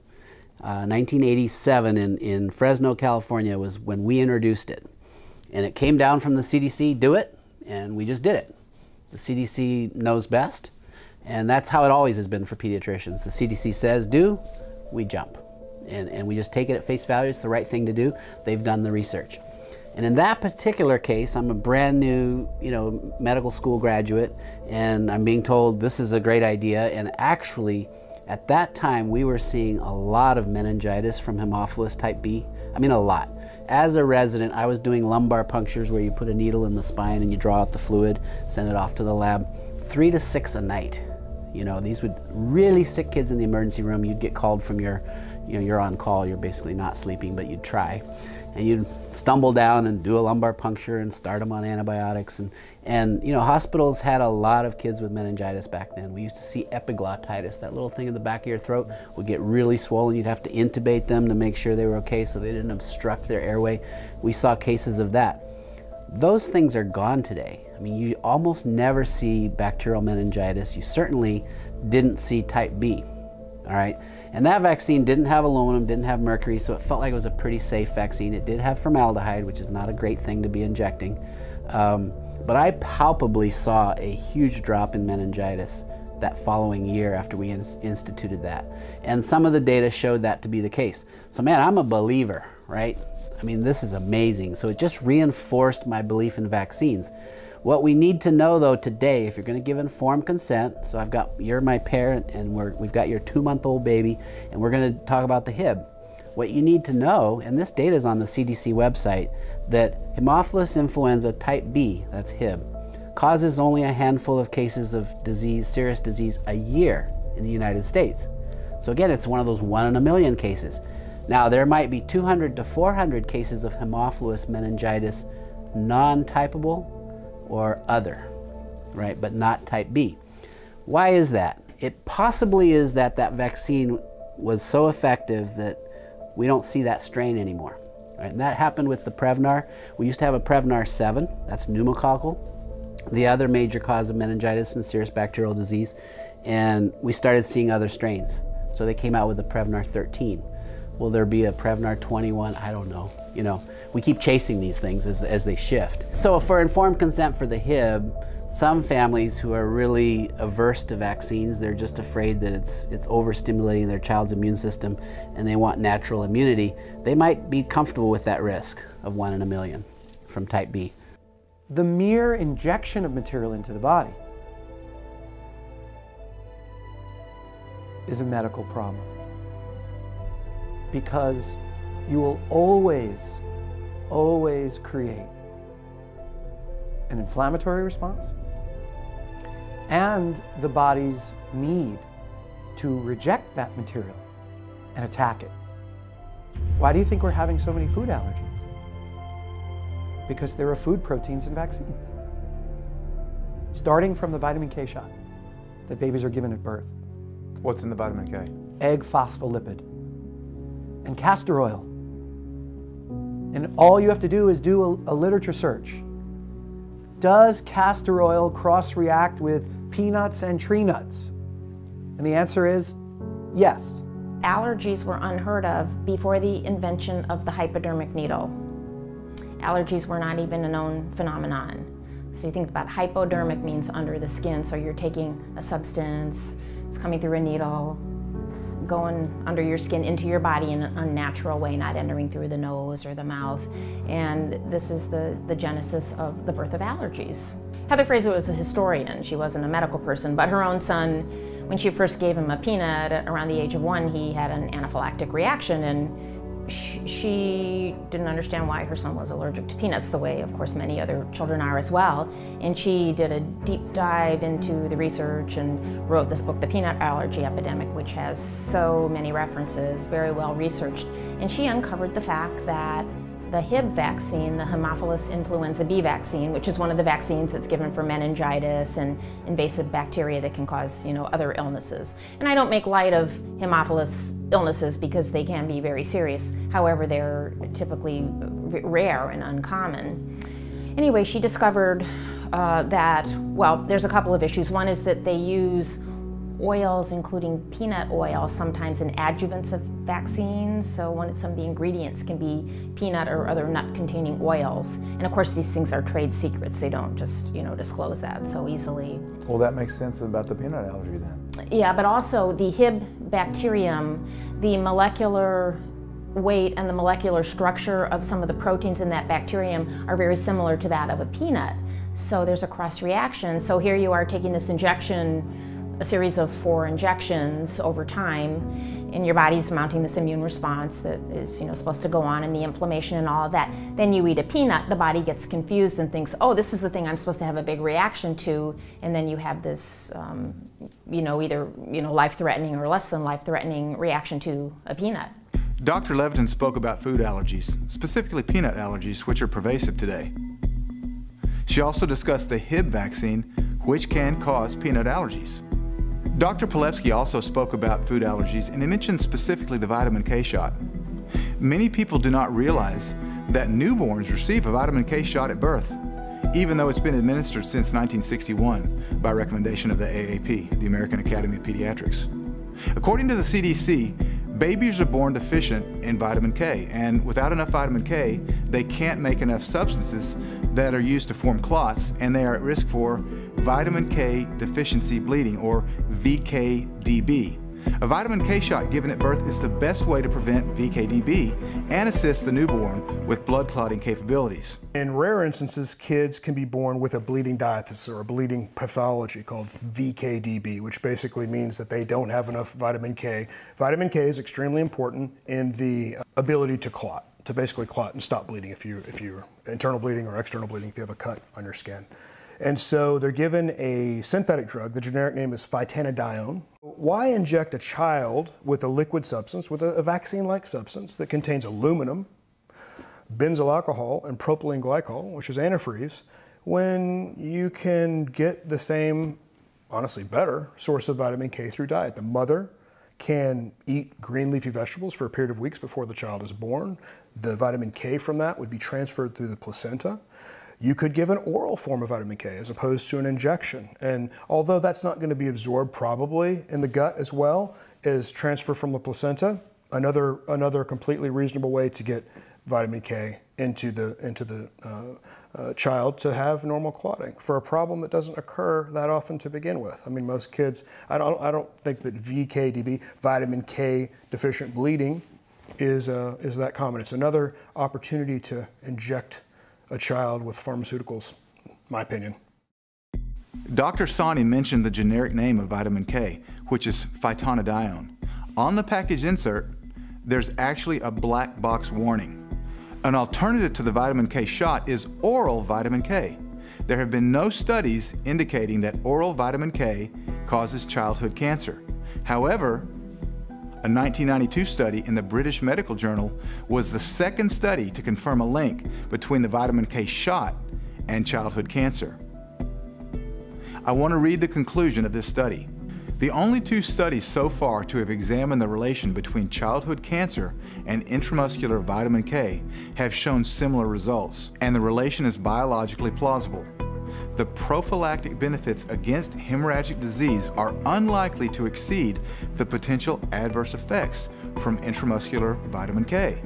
1987 in Fresno, California was when we introduced it. And it came down from the CDC, do it, and we just did it. The CDC knows best, and that's how it always has been for pediatricians. The CDC says do, we jump. And we just take it at face value, it's the right thing to do. They've done the research. And in that particular case, I'm a brand new, medical school graduate, and I'm being told this is a great idea. And actually, at that time, we were seeing a lot of meningitis from Haemophilus type B. I mean, a lot. As a resident, I was doing lumbar punctures where you put a needle in the spine and you draw out the fluid, send it off to the lab. 3 to 6 a night. These would really sick kids in the emergency room. You'd get called from you're on call, you're basically not sleeping, but you'd try. And you'd stumble down and do a lumbar puncture and start them on antibiotics. And hospitals had a lot of kids with meningitis back then. We used to see epiglottitis, that little thing in the back of your throat would get really swollen. You'd have to intubate them to make sure they were okay so they didn't obstruct their airway. We saw cases of that. Those things are gone today. I mean, you almost never see bacterial meningitis. You certainly didn't see type B, all right? And that vaccine didn't have aluminum, didn't have mercury, so it felt like it was a pretty safe vaccine. It did have formaldehyde, which is not a great thing to be injecting. But I palpably saw a huge drop in meningitis that following year after we instituted that. And some of the data showed that to be the case. So man, I'm a believer, right? I mean, this is amazing. So it just reinforced my belief in vaccines. What we need to know though today, if you're gonna give informed consent, so you're my parent and we've got your 2-month-old baby and we're gonna talk about the Hib. What you need to know, and this data is on the CDC website, that Haemophilus influenza type B, that's Hib, causes only a handful of cases of disease, serious disease, a year in the United States. So again, it's one of those 1 in a million cases. Now, there might be 200 to 400 cases of Haemophilus meningitis non-typeable or other, right, but not type B. Why is that? It possibly is that that vaccine was so effective that we don't see that strain anymore. Right? And that happened with the Prevnar. We used to have a Prevnar 7, that's pneumococcal, the other major cause of meningitis and serious bacterial disease, and we started seeing other strains. So they came out with the Prevnar 13. Will there be a Prevnar 21? I don't know. You know, we keep chasing these things as they shift. So for informed consent for the Hib, some families who are really averse to vaccines, they're just afraid that it's overstimulating their child's immune system and they want natural immunity, they might be comfortable with that risk of 1 in a million from type B. The mere injection of material into the body is a medical problem, because you will always create an inflammatory response and the body's need to reject that material and attack it. Why do you think we're having so many food allergies? Because there are food proteins in vaccines. Starting from the vitamin K shot that babies are given at birth. What's in the vitamin K? Egg phospholipid and castor oil. And all you have to do is do a literature search. Does castor oil cross-react with peanuts and tree nuts? And the answer is yes. Allergies were unheard of before the invention of the hypodermic needle. Allergies were not even a known phenomenon. So you think about hypodermic means under the skin, so you're taking a substance, it's coming through a needle, it's going under your skin into your body in an unnatural way, not entering through the nose or the mouth. And this is the genesis of the birth of allergies. Heather Fraser was a historian. She wasn't a medical person, but her own son, when she first gave him a peanut around the age of 1, he had an anaphylactic reaction, and she didn't understand why her son was allergic to peanuts, the way, of course, many other children are as well. And she did a deep dive into the research and wrote this book, The Peanut Allergy Epidemic, which has so many references, very well researched. And she uncovered the fact that the Hib vaccine, the Haemophilus influenza B vaccine, which is one of the vaccines that's given for meningitis and invasive bacteria that can cause, other illnesses. And I don't make light of Haemophilus illnesses because they can be very serious. However, they're typically rare and uncommon. Anyway, she discovered that, well, there's a couple of issues. One is that they use oils, including peanut oil, sometimes in adjuvants of vaccines. So some of the ingredients can be peanut or other nut-containing oils. And of course, these things are trade secrets. They don't just, disclose that so easily. Well, that makes sense about the peanut allergy then. Yeah, but also the Hib bacterium, the molecular weight and the molecular structure of some of the proteins in that bacterium are very similar to that of a peanut. So there's a cross-reaction. So here you are taking this injection, a series of 4 injections over time, and your body's mounting this immune response that is supposed to go on, and the inflammation and all of that. Then you eat a peanut, the body gets confused and thinks, oh, this is the thing I'm supposed to have a big reaction to, and then you have this either life-threatening or less than life-threatening reaction to a peanut. Dr. Levitin spoke about food allergies, specifically peanut allergies, which are pervasive today. She also discussed the Hib vaccine, which can cause peanut allergies. Dr. Polewski also spoke about food allergies, and he mentioned specifically the vitamin K shot. Many people do not realize that newborns receive a vitamin K shot at birth, even though it's been administered since 1961 by recommendation of the AAP, the American Academy of Pediatrics. According to the CDC, babies are born deficient in vitamin K, and without enough vitamin K, they can't make enough substances that are used to form clots, and they are at risk for vitamin K deficiency bleeding, or VKDB. A vitamin K shot given at birth is the best way to prevent VKDB and assist the newborn with blood clotting capabilities. In rare instances, kids can be born with a bleeding diathesis or a bleeding pathology called VKDB, which basically means that they don't have enough vitamin K. Vitamin K is extremely important in the ability to clot, to basically clot and stop bleeding if you're internal bleeding or external bleeding if you have a cut on your skin. And so they're given a synthetic drug. The generic name is phytanadione. Why inject a child with a liquid substance, with a vaccine-like substance that contains aluminum, benzyl alcohol, and propylene glycol, which is antifreeze, when you can get the same, honestly better, source of vitamin K through diet? The mother can eat green leafy vegetables for a period of weeks before the child is born. The vitamin K from that would be transferred through the placenta. You could give an oral form of vitamin K as opposed to an injection. And although that's not going to be absorbed probably in the gut as well as transfer from the placenta, another completely reasonable way to get vitamin K into the child to have normal clotting for a problem that doesn't occur that often to begin with. I mean, most kids, I don't think that VKDB, vitamin K deficient bleeding, is that common. It's another opportunity to inject a child with pharmaceuticals, my opinion. Dr. Sani mentioned the generic name of vitamin K, which is phytanadione. On the package insert, there's actually a black box warning. An alternative to the vitamin K shot is oral vitamin K. There have been no studies indicating that oral vitamin K causes childhood cancer. However, a 1992 study in the British Medical Journal was the second study to confirm a link between the vitamin K shot and childhood cancer. I want to read the conclusion of this study. The only two studies so far to have examined the relation between childhood cancer and intramuscular vitamin K have shown similar results, and the relation is biologically plausible. The prophylactic benefits against hemorrhagic disease are unlikely to exceed the potential adverse effects from intramuscular vitamin K.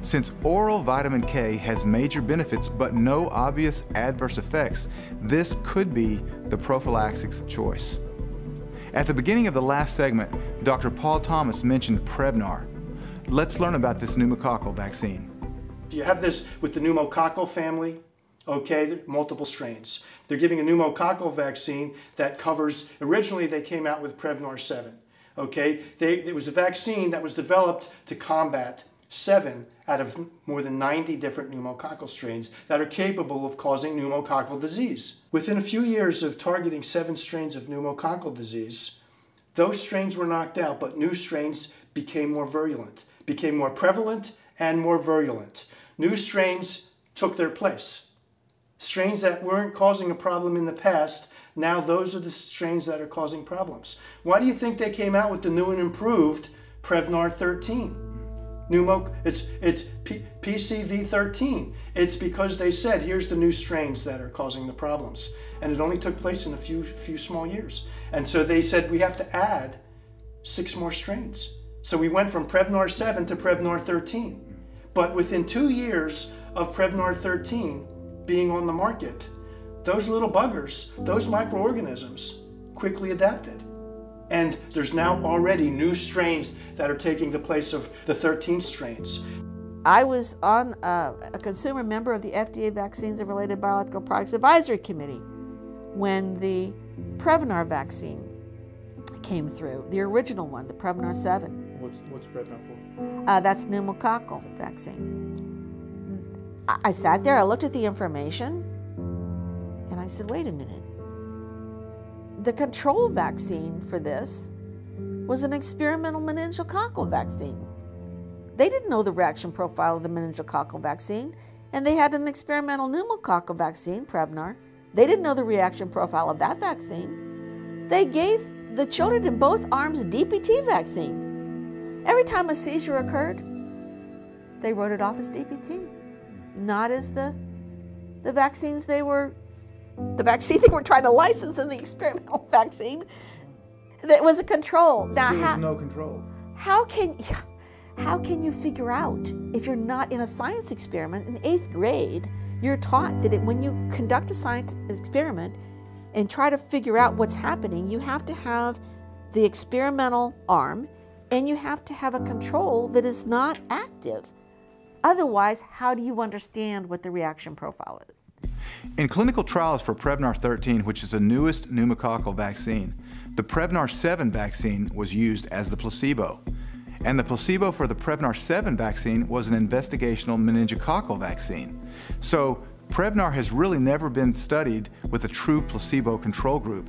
Since oral vitamin K has major benefits but no obvious adverse effects, this could be the prophylaxis of choice. At the beginning of the last segment, Dr. Paul Thomas mentioned Prevnar. Let's learn about this pneumococcal vaccine. You have this with the pneumococcal family. Okay, multiple strains. They're giving a pneumococcal vaccine that covers, originally they came out with Prevnar 7. Okay, it was a vaccine that was developed to combat 7 out of more than 90 different pneumococcal strains that are capable of causing pneumococcal disease. Within a few years of targeting 7 strains of pneumococcal disease, those strains were knocked out, but new strains became more virulent, became more prevalent and more virulent. New strains took their place. Strains that weren't causing a problem in the past, now those are the strains that are causing problems. Why do you think they came out with the new and improved Prevnar 13? It's PCV13. It's because they said, here's the new strains that are causing the problems. And it only took place in a few small years. And so they said, we have to add 6 more strains. So we went from Prevnar 7 to Prevnar 13. But within 2 years of Prevnar 13 being on the market, those little buggers, those microorganisms quickly adapted. And there's now already new strains that are taking the place of the 13 strains. I was on a consumer member of the FDA Vaccines and Related Biological Products Advisory Committee when the Prevnar vaccine came through, the original one, the Prevnar 7. What's Prevnar for? That's pneumococcal vaccine. I sat there, I looked at the information, and I said, wait a minute. The control vaccine for this was an experimental meningococcal vaccine. They didn't know the reaction profile of the meningococcal vaccine, and they had an experimental pneumococcal vaccine, Prevnar. They didn't know the reaction profile of that vaccine. They gave the children in both arms DPT vaccine. Every time a seizure occurred, they wrote it off as DPT. not as the vaccines the vaccine they were trying to license in the experimental vaccine that was a control. Now, there was no control. How can you figure out if you're not in a science experiment? In 8th grade, you're taught that when you conduct a science experiment and try to figure out what's happening, you have to have the experimental arm and you have to have a control that is not active. Otherwise, how do you understand what the reaction profile is? In clinical trials for Prevnar 13, which is the newest pneumococcal vaccine, the Prevnar 7 vaccine was used as the placebo. And the placebo for the Prevnar 7 vaccine was an investigational meningococcal vaccine. So Prevnar has really never been studied with a true placebo control group.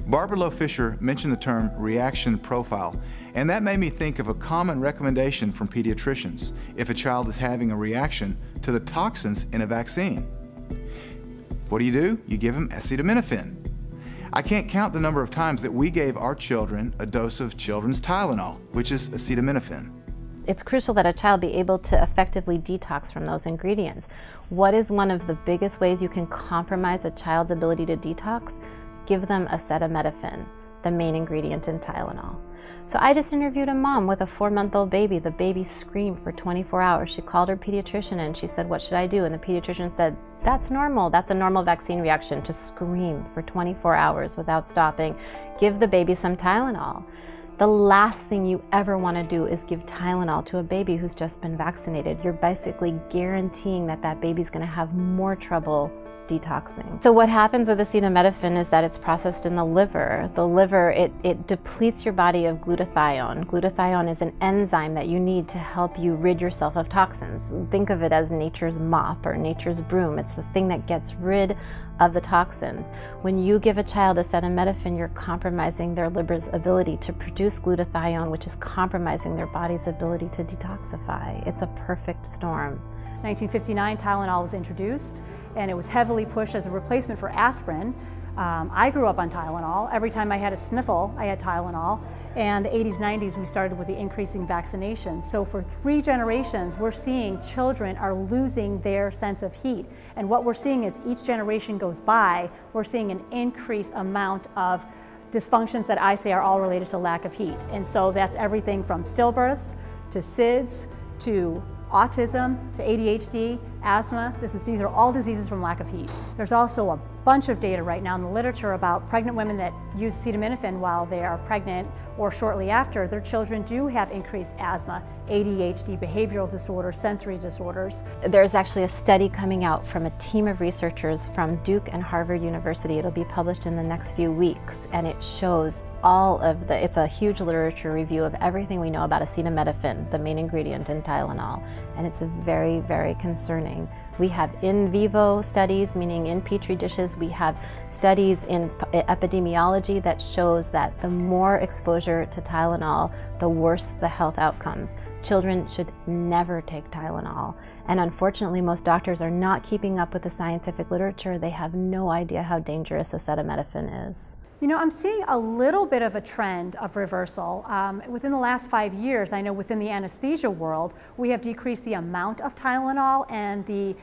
Barbara Lowe Fisher mentioned the term reaction profile, and that made me think of a common recommendation from pediatricians if a child is having a reaction to the toxins in a vaccine. What do? You give them acetaminophen. I can't count the number of times that we gave our children a dose of children's Tylenol, which is acetaminophen. It's crucial that a child be able to effectively detox from those ingredients. What is one of the biggest ways you can compromise a child's ability to detox? Give them acetaminophen, the main ingredient in Tylenol. So I just interviewed a mom with a 4-month-old baby. The baby screamed for 24 hours. She called her pediatrician and she said, "What should I do?" And the pediatrician said, "That's normal. That's a normal vaccine reaction to scream for 24 hours without stopping. Give the baby some Tylenol." The last thing you ever want to do is give Tylenol to a baby who's just been vaccinated. You're basically guaranteeing that that baby's going to have more trouble detoxing. So what happens with acetaminophen is that it's processed in the liver. The liver, it depletes your body of glutathione. Glutathione is an enzyme that you need to help you rid yourself of toxins. Think of it as nature's mop or nature's broom. It's the thing that gets rid of the toxins. When you give a child acetaminophen, you're compromising their liver's ability to produce glutathione, which is compromising their body's ability to detoxify. It's a perfect storm. 1959, Tylenol was introduced, and it was heavily pushed as a replacement for aspirin. I grew up on Tylenol. Every time I had a sniffle, I had Tylenol. And the 80s, 90s, we started with the increasing vaccinations. So for 3 generations, we're seeing children are losing their sense of heat. And what we're seeing is each generation goes by, we're seeing an increased amount of dysfunctions that I say are all related to lack of heat. And so that's everything from stillbirths to SIDS to autism to ADHD, asthma. These are all diseases from lack of heat. There's also a bunch of data right now in the literature about pregnant women that use acetaminophen while they are pregnant or shortly after. Their children do have increased asthma, ADHD, behavioral disorders, sensory disorders. There's actually a study coming out from a team of researchers from Duke and Harvard University. It'll be published in the next few weeks, and it shows it's a huge literature review of everything we know about acetaminophen, the main ingredient in Tylenol, and it's very, very concerning. We have in vivo studies, meaning in petri dishes. We have studies in epidemiology that shows that the more exposure to Tylenol, the worse the health outcomes. Children should never take Tylenol. And unfortunately, most doctors are not keeping up with the scientific literature. They have no idea how dangerous acetaminophen is. You know, I'm seeing a little bit of a trend of reversal. Within the last 5 years, I know within the anesthesia world, we have decreased the amount of Tylenol and the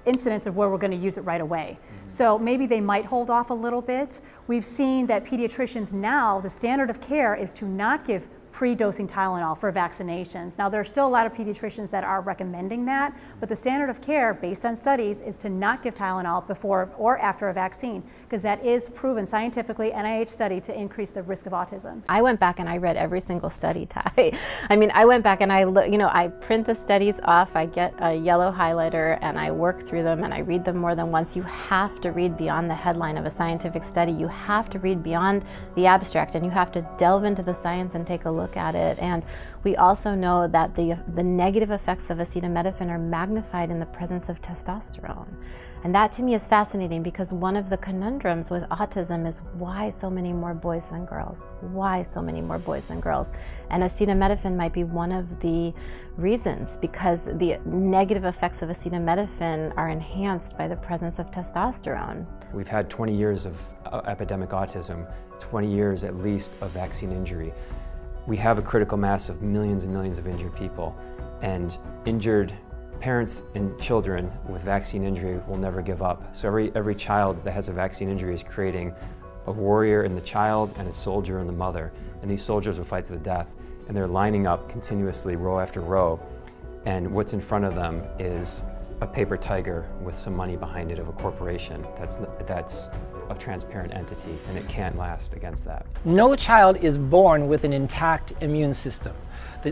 incidence of where we're going to use it right away. So maybe they might hold off a little bit. We've seen that pediatricians now, the standard of care is to not give pre-dosing Tylenol for vaccinations. Now, there are still a lot of pediatricians that are recommending that, but the standard of care, based on studies, is to not give Tylenol before or after a vaccine, because that is proven scientifically, NIH study, to increase the risk of autism. I went back and I read every single study, Ty. I mean, I went back and I print the studies off, I get a yellow highlighter and I work through them and I read them more than once. You have to read beyond the headline of a scientific study. You have to read beyond the abstract, and you have to delve into the science and take a look at it. And we also know that the negative effects of acetaminophen are magnified in the presence of testosterone. And that to me is fascinating, because one of the conundrums with autism is why so many more boys than girls? Why so many more boys than girls? And acetaminophen might be one of the reasons, because the negative effects of acetaminophen are enhanced by the presence of testosterone. We've had 20 years of epidemic autism, 20 years at least of vaccine injury. We have a critical mass of millions and millions of injured people, and injured parents and children with vaccine injury will never give up. So every child that has a vaccine injury is creating a warrior in the child and a soldier in the mother. And these soldiers will fight to the death. And they're lining up continuously, row after row. And what's in front of them is a paper tiger with some money behind it of a corporation that's a transparent entity, and it can't last against that. No child is born with an intact immune system.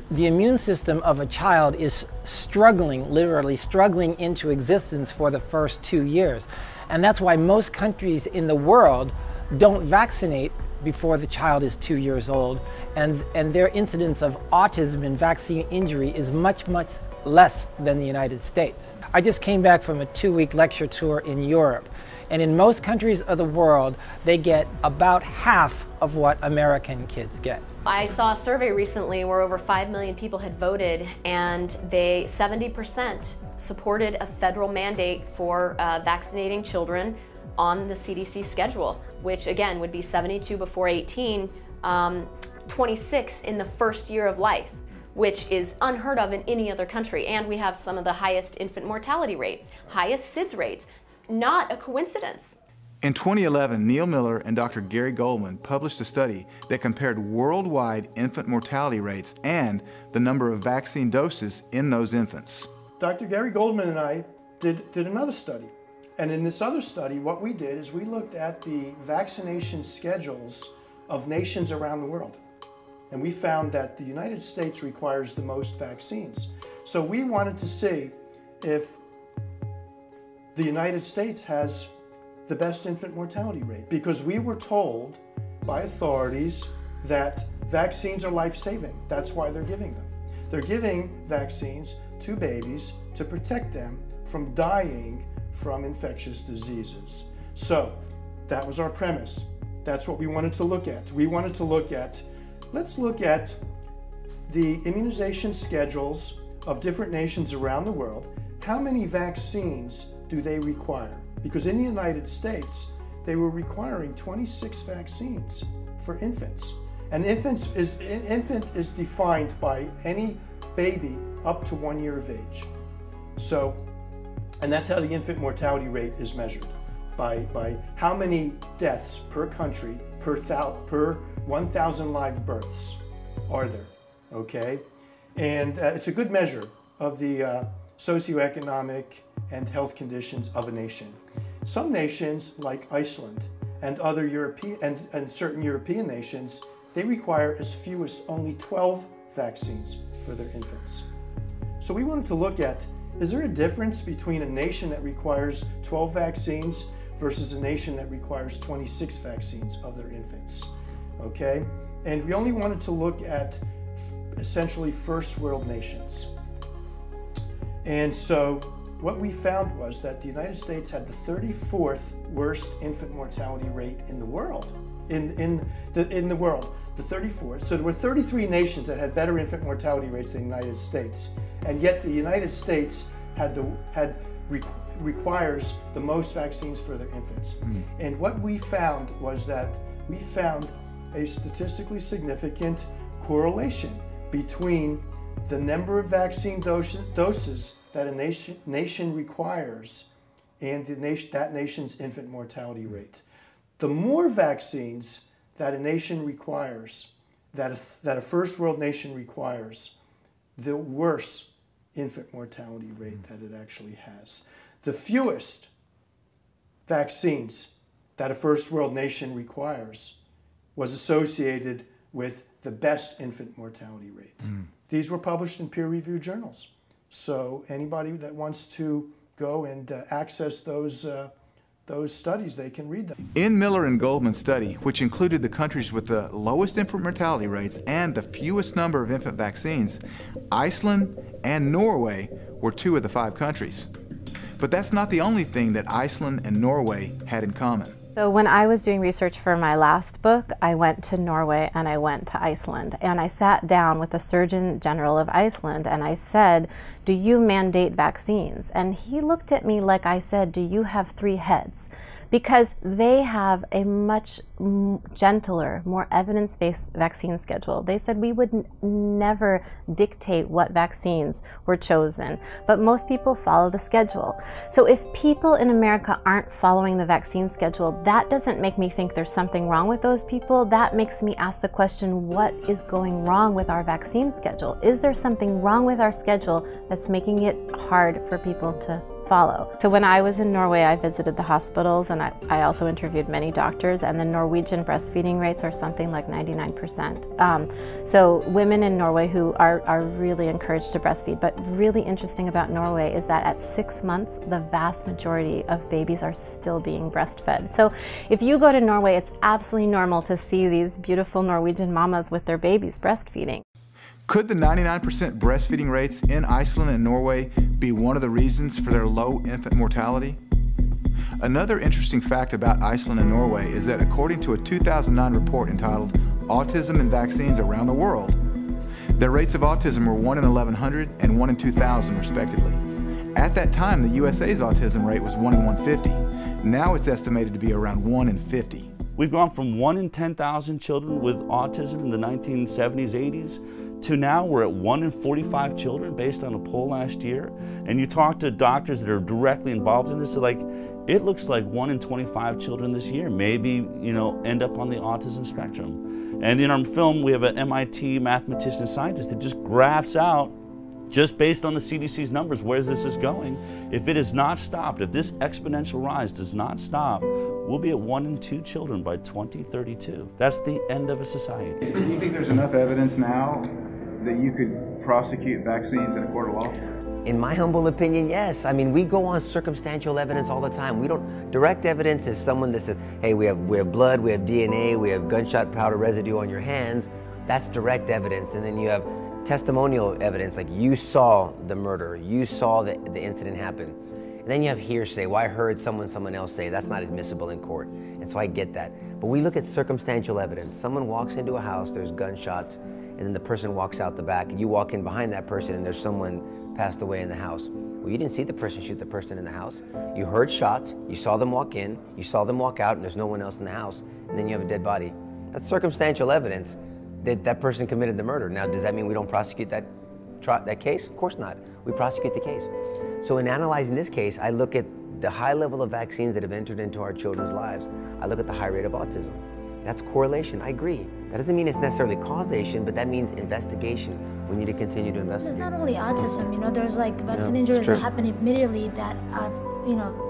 The immune system of a child is struggling, literally struggling into existence for the first 2 years. And that's why most countries in the world don't vaccinate before the child is 2 years old. And their incidence of autism and vaccine injury is much, much less than the United States. I just came back from a 2-week lecture tour in Europe. And in most countries of the world, they get about half of what American kids get. I saw a survey recently where over 5 million people had voted, and 70% supported a federal mandate for vaccinating children on the CDC schedule, which again would be 72 before 18, 26 in the first year of life, which is unheard of in any other country. And we have some of the highest infant mortality rates, highest SIDS rates. Not a coincidence. In 2011, Neil Miller and Dr. Gary Goldman published a study that compared worldwide infant mortality rates and the number of vaccine doses in those infants. Dr. Gary Goldman and I did another study. And in this other study, what we did is we looked at the vaccination schedules of nations around the world. And we found that the United States requires the most vaccines. So we wanted to see if the United States has the best infant mortality rate, because we were told by authorities that vaccines are life-saving. That's why they're giving them. They're giving vaccines to babies to protect them from dying from infectious diseases. So that was our premise. That's what we wanted to look at. We wanted to look at, let's look at the immunization schedules of different nations around the world. How many vaccines do they require? Because in the United States, they were requiring 26 vaccines for infants. And infant is defined by any baby up to 1 year of age. So, and that's how the infant mortality rate is measured, by how many deaths per country per 1,000 live births are there, okay? And it's a good measure of the socioeconomic and health conditions of a nation. Some nations, like Iceland and other European and certain European nations, they require as few as only 12 vaccines for their infants. So we wanted to look at, is there a difference between a nation that requires 12 vaccines versus a nation that requires 26 vaccines of their infants? Okay? And we only wanted to look at essentially first world nations. And so what we found was that the United States had the 34th worst infant mortality rate in the world. In the world, the 34th. So there were 33 nations that had better infant mortality rates than the United States, and yet the United States requires the most vaccines for their infants. And what we found was that we found a statistically significant correlation between the number of vaccine doses that a nation requires and that nation's infant mortality rate. The more vaccines that a nation requires, that a first world nation requires, the worse infant mortality rate that it actually has. The fewest vaccines that a first world nation requires was associated with the best infant mortality rates. These were published in peer-reviewed journals. So anybody that wants to go and access those studies, they can read them. In Miller and Goldman's study, which included the countries with the lowest infant mortality rates and the fewest number of infant vaccines, Iceland and Norway were 2 of the 5 countries. But that's not the only thing that Iceland and Norway had in common. So when I was doing research for my last book, I went to Norway and I went to Iceland, and I sat down with the Surgeon General of Iceland and I said, "Do you mandate vaccines?" And he looked at me like I said, "Do you have 3 heads?" because they have a much gentler, more evidence-based vaccine schedule. They said we would never dictate what vaccines were chosen, but most people follow the schedule. So if people in America aren't following the vaccine schedule, that doesn't make me think there's something wrong with those people. That makes me ask the question, what is going wrong with our vaccine schedule? Is there something wrong with our schedule that's making it hard for people to follow? So when I was in Norway, I visited the hospitals, and I also interviewed many doctors, and the Norwegian breastfeeding rates are something like 99%. So women in Norway who are really encouraged to breastfeed, but really interesting about Norway is that at 6 months, the vast majority of babies are still being breastfed. So if you go to Norway, it's absolutely normal to see these beautiful Norwegian mamas with their babies breastfeeding. Could the 99% breastfeeding rates in Iceland and Norway be one of the reasons for their low infant mortality? Another interesting fact about Iceland and Norway is that according to a 2009 report entitled Autism and Vaccines Around the World, their rates of autism were 1 in 1,100 and 1 in 2,000 respectively. At that time, the USA's autism rate was 1 in 150. Now it's estimated to be around 1 in 50. We've gone from 1 in 10,000 children with autism in the 1970s, 80s, to now we're at 1 in 45 children based on a poll last year. And you talk to doctors that are directly involved in this, they're like, it looks like 1 in 25 children this year maybe, end up on the autism spectrum. And in our film, we have an MIT mathematician and scientist that just graphs out, just based on the CDC's numbers, where this is going. If it is not stopped, if this exponential rise does not stop, we'll be at 1 in 2 children by 2032. That's the end of a society. Do you think there's enough evidence now that you could prosecute vaccines in a court of law? In my humble opinion, yes. I mean, we go on circumstantial evidence all the time. We don't, direct evidence is someone that says, hey, we have blood, we have DNA, we have gunshot powder residue on your hands. That's direct evidence. And then you have testimonial evidence, like you saw the murder, you saw the incident happen. And then you have hearsay. Well, I heard someone else say. That's not admissible in court. And so I get that. But we look at circumstantial evidence. Someone walks into a house, there's gunshots, and then the person walks out the back, and you walk in behind that person and there's someone passed away in the house. Well, you didn't see the person shoot the person in the house. You heard shots, you saw them walk in, you saw them walk out, and there's no one else in the house, and then you have a dead body. That's circumstantial evidence that that person committed the murder. Now, does that mean we don't prosecute that case? Of course not. We prosecute the case. So in analyzing this case, I look at the high level of vaccines that have entered into our children's lives. I look at the high rate of autism. That's correlation, I agree. That doesn't mean it's necessarily causation, but that means investigation. We need to continue to investigate. It's not only autism, there's like vaccine injuries that happen immediately that are,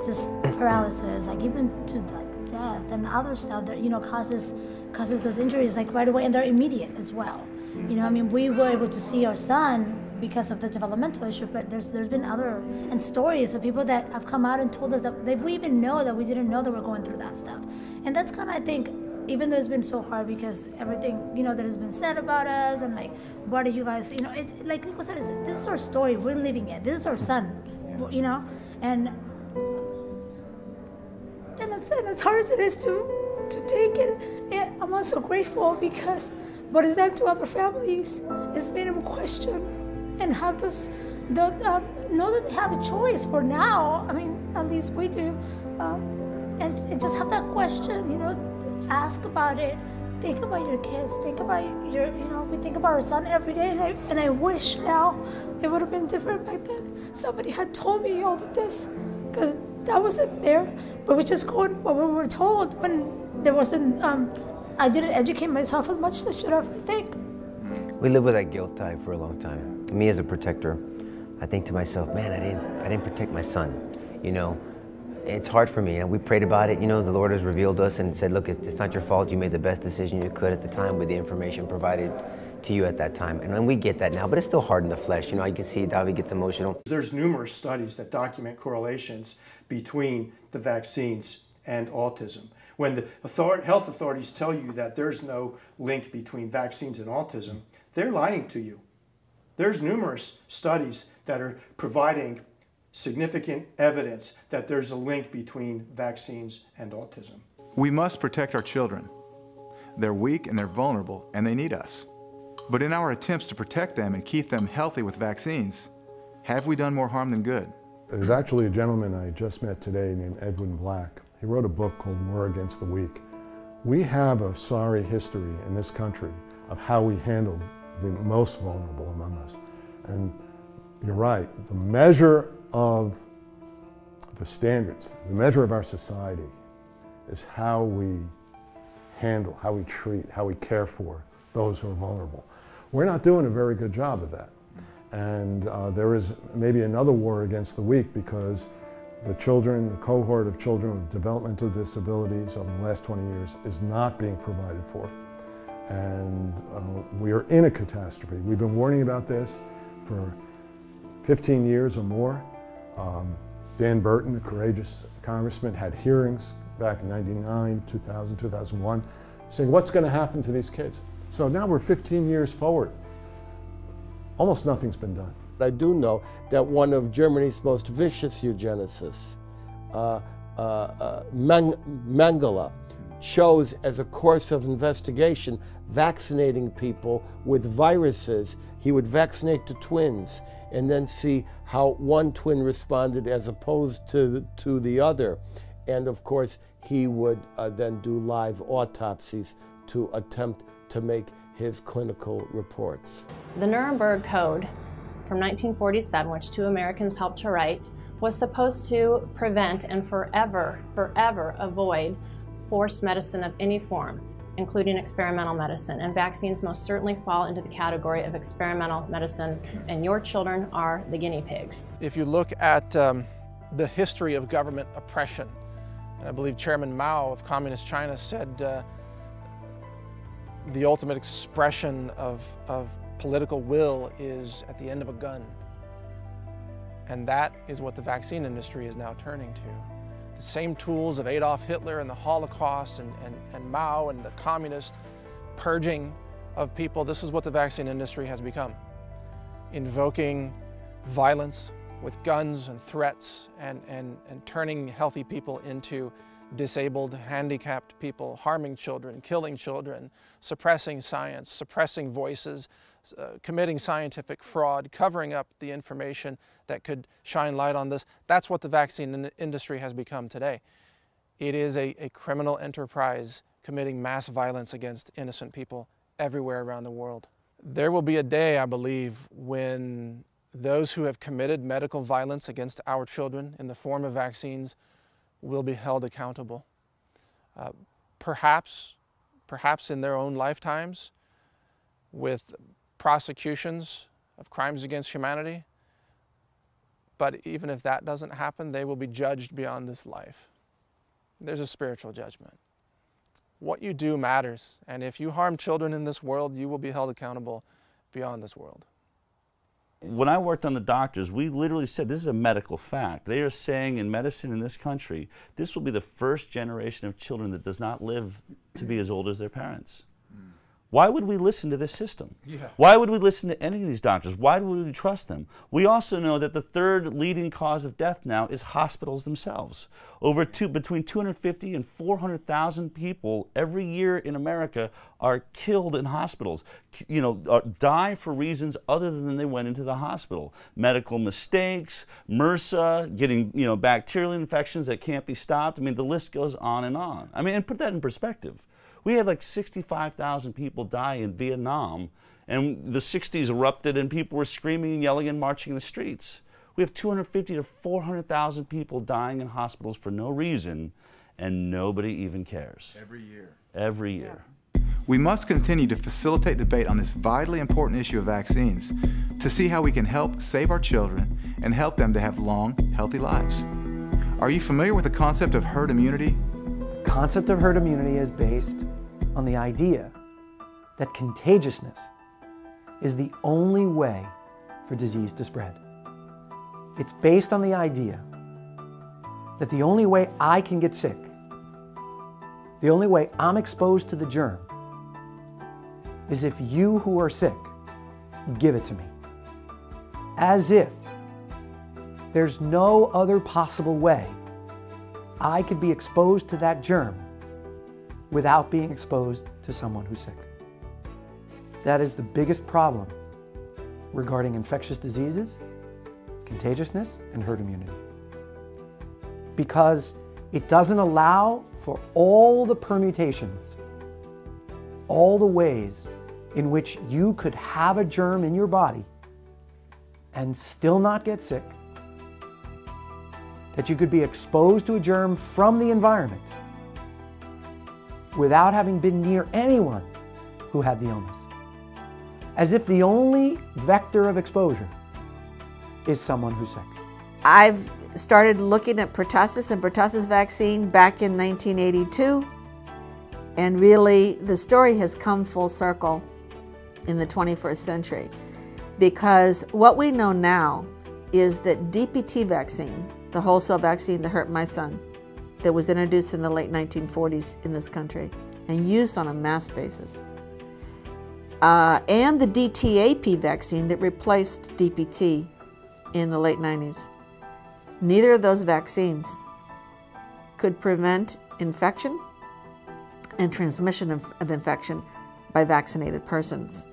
just paralysis, like even to like death and other stuff that, causes those injuries like right away, and they're immediate as well. We were able to see our son because of the developmental issue, but there's been other stories of people that have come out and told us that we even know that we didn't know that we're going through that stuff. And that's kind of, I think, even though it's been so hard because everything, that has been said about us and like, what are you guys, it's like Nico said, this is our story, we're living it, this is our son, and as hard as it is to take it, I'm also grateful because what it's done to other families is made them question and have know that they have a choice for now. I mean, at least we do, and just have that question, ask about it, think about your kids, think about we think about our son every day, and I wish now it would have been different back then. Somebody had told me all of this, because that wasn't there, but we just going what we were told when there wasn't, I didn't educate myself as much as I should have, I think. We live with that guilt type for a long time. Me as a protector, I think to myself, man, I didn't protect my son, It's hard for me, and we prayed about it. The Lord has revealed us and said, look, it's not your fault. You made the best decision you could at the time with the information provided to you at that time. And we get that now, but it's still hard in the flesh. I can see Davi gets emotional. There's numerous studies that document correlations between the vaccines and autism. When the health authorities tell you that there's no link between vaccines and autism, they're lying to you. There's numerous studies that are providing significant evidence that there's a link between vaccines and autism. We must protect our children. They're weak and they're vulnerable, and they need us. But in our attempts to protect them and keep them healthy with vaccines, have we done more harm than good? There's actually a gentleman I just met today named Edwin Black. He wrote a book called War Against the Weak. We have a sorry history in this country of how we handled the most vulnerable among us. And you're right, the measure of the standards, the measure of our society is how we handle, how we treat, how we care for those who are vulnerable. We're not doing a very good job of that. And there is maybe another war against the weak because the children, the cohort of children with developmental disabilities over the last 20 years is not being provided for. And we are in a catastrophe. We've been warning about this for 15 years or more. Dan Burton, the courageous congressman, had hearings back in 99, 2000, 2001, saying what's going to happen to these kids. So now we're 15 years forward. Almost nothing's been done. I do know that one of Germany's most vicious eugenicists, Mengele, chose as a course of investigation vaccinating people with viruses. He would vaccinate the twins and then see how one twin responded as opposed to the other. And of course, he would then do live autopsies to attempt to make his clinical reports. The Nuremberg Code from 1947, which two Americans helped to write, was supposed to prevent and forever avoid forced medicine of any form, including experimental medicine. And vaccines most certainly fall into the category of experimental medicine, and your children are the guinea pigs. If you look at the history of government oppression, and I believe Chairman Mao of Communist China said the ultimate expression of political will is at the end of a gun. And that is what the vaccine industry is now turning to. The same tools of Adolf Hitler and the Holocaust and Mao and the communist purging of people, this is what the vaccine industry has become. Invoking violence with guns and threats and turning healthy people into disabled, handicapped people, harming children, killing children, suppressing science, suppressing voices, committing scientific fraud, covering up the information that could shine light on this. That's what the vaccine industry has become today. It is a criminal enterprise committing mass violence against innocent people everywhere around the world. There will be a day, I believe, when those who have committed medical violence against our children in the form of vaccines will be held accountable. Perhaps in their own lifetimes, with prosecutions of crimes against humanity. But even if that doesn't happen, they will be judged beyond this life. There's a spiritual judgment. What you do matters, and if you harm children in this world, you will be held accountable beyond this world. When I worked on the doctors, we literally said this is a medical fact. They are saying in medicine in this country, this will be the first generation of children that does not live to be as old as their parents. Why would we listen to this system? Yeah. Why would we listen to any of these doctors? Why would we trust them? We also know that the third leading cause of death now is hospitals themselves. Between 250 and 400,000 people every year in America are killed in hospitals, die for reasons other than they went into the hospital. Medical mistakes, MRSA, getting bacterial infections that can't be stopped. I mean, the list goes on. I mean, and put that in perspective. We had like 65,000 people die in Vietnam, and the 60s erupted and people were screaming and yelling and marching in the streets. We have 250 to 400,000 people dying in hospitals for no reason, and nobody even cares. Every year. Every year. We must continue to facilitate debate on this vitally important issue of vaccines to see how we can help save our children and help them to have long, healthy lives. Are you familiar with the concept of herd immunity? The concept of herd immunity is based on the idea that contagiousness is the only way for disease to spread. It's based on the idea that the only way I can get sick, the only way I'm exposed to the germ, is if you who are sick give it to me. As if there's no other possible way I could be exposed to that germ without being exposed to someone who's sick. That is the biggest problem regarding infectious diseases, contagiousness, and herd immunity. Because It doesn't allow for all the permutations, all the ways in which you could have a germ in your body and still not get sick, that you could be exposed to a germ from the environment without having been near anyone who had the illness. As if the only vector of exposure is someone who's sick. I've started looking at pertussis and pertussis vaccine back in 1982, and really the story has come full circle in the 21st century, because what we know now is that DPT vaccine, the wholesale vaccine that hurt my son, that was introduced in the late 1940s in this country and used on a mass basis, and the DTaP vaccine that replaced DPT in the late 90s. Neither of those vaccines could prevent infection and transmission of infection by vaccinated persons.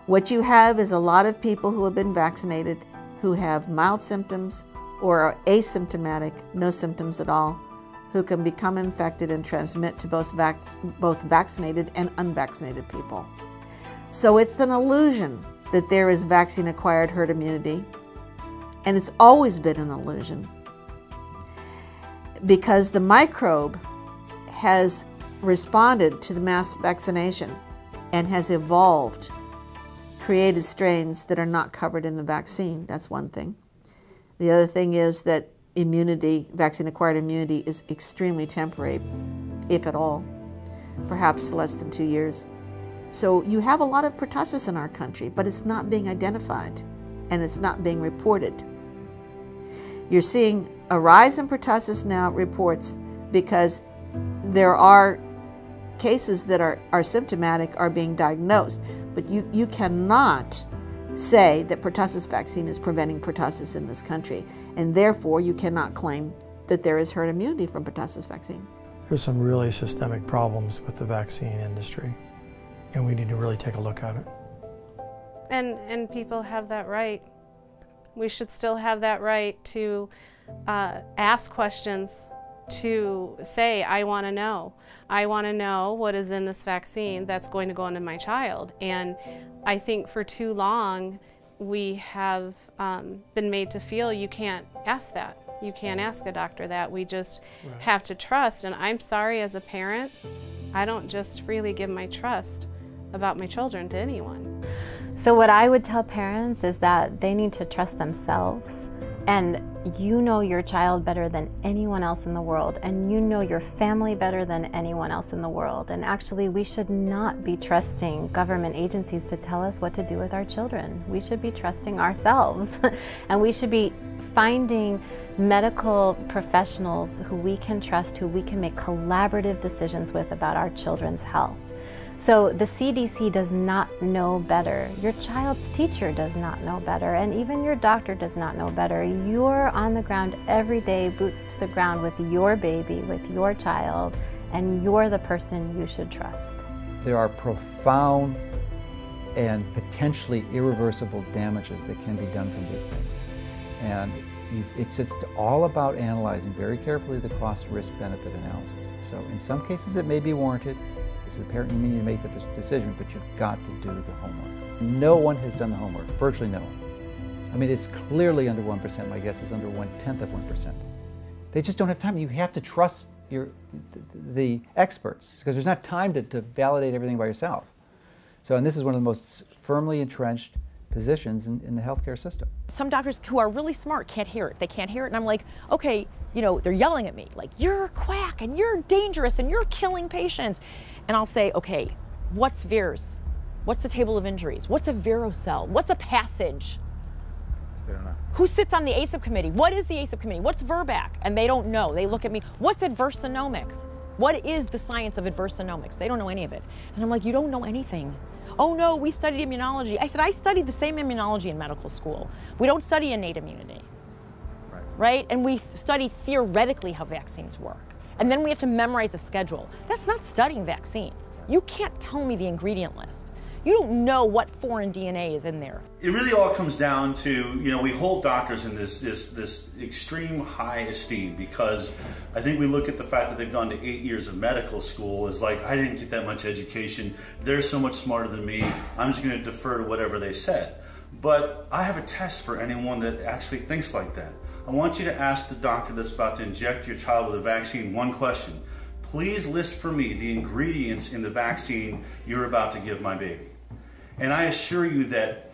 What you have is a lot of people who have been vaccinated who have mild symptoms or are asymptomatic, no symptoms at all, who can become infected and transmit to both vaccinated and unvaccinated people. So it's an illusion that there is vaccine-acquired herd immunity, and it's always been an illusion, because the microbe has responded to the mass vaccination and has evolved, created strains that are not covered in the vaccine. That's one thing. The other thing is that immunity, vaccine-acquired immunity, is extremely temporary, if at all, perhaps less than 2 years. So you have a lot of pertussis in our country, but it's not being identified and it's not being reported. You're seeing a rise in pertussis now reports because there are cases that are symptomatic are being diagnosed, but you cannot say that pertussis vaccine is preventing pertussis in this country, and therefore you cannot claim that there is herd immunity from pertussis vaccine. There's some really systemic problems with the vaccine industry, and we need to really take a look at it. And people have that right. We should still have that right to ask questions, to say, I want to know. I want to know what is in this vaccine that's going to go into my child. And I think for too long we have been made to feel you can't ask that. You can't ask a doctor that. We just have to trust. And I'm sorry, as a parent, I don't just freely give my trust about my children to anyone. So what I would tell parents is that they need to trust themselves, and you know your child better than anyone else in the world, and you know your family better than anyone else in the world. And actually, we should not be trusting government agencies to tell us what to do with our children. We should be trusting ourselves and we should be finding medical professionals who we can trust, who we can make collaborative decisions with about our children's health. So the CDC does not know better. Your child's teacher does not know better, and even your doctor does not know better. You're on the ground every day, boots to the ground with your baby, with your child, and you're the person you should trust. There are profound and potentially irreversible damages that can be done from these things. And it's just all about analyzing very carefully the cost-risk-benefit analysis. So in some cases it may be warranted. As a parent, you need to make that decision, but you've got to do the homework. No one has done the homework, virtually no one. I mean, it's clearly under 1%. My guess is under 1/10 of 1%. They just don't have time. You have to trust the experts, because there's not time to validate everything by yourself. So, and this is one of the most firmly entrenched positions in the healthcare system. Some doctors who are really smart can't hear it. They can't hear it, and I'm like, okay, you know, they're yelling at me, like, you're a quack, and you're dangerous, and you're killing patients. And I'll say, okay, what's VIRS? What's the table of injuries? What's a virocell? What's a passage? They don't know. Who sits on the ACIP committee? What is the ACIP committee? What's VRBAC? And they don't know. They look at me, what's adversonomics? What is the science of adversonomics? They don't know any of it. And I'm like, you don't know anything. Oh no, we studied immunology. I said, I studied the same immunology in medical school. We don't study innate immunity, right? And we study theoretically how vaccines work. And then we have to memorize a schedule. That's not studying vaccines. You can't tell me the ingredient list. You don't know what foreign DNA is in there. It really all comes down to, you know, we hold doctors in this extreme high esteem because I think we look at the fact that they've gone to 8 years of medical school as like, I didn't get that much education, they're so much smarter than me, I'm just going to defer to whatever they said. But I have a test for anyone that actually thinks like that. I want you to ask the doctor that's about to inject your child with a vaccine one question. Please list for me the ingredients in the vaccine you're about to give my baby. And I assure you that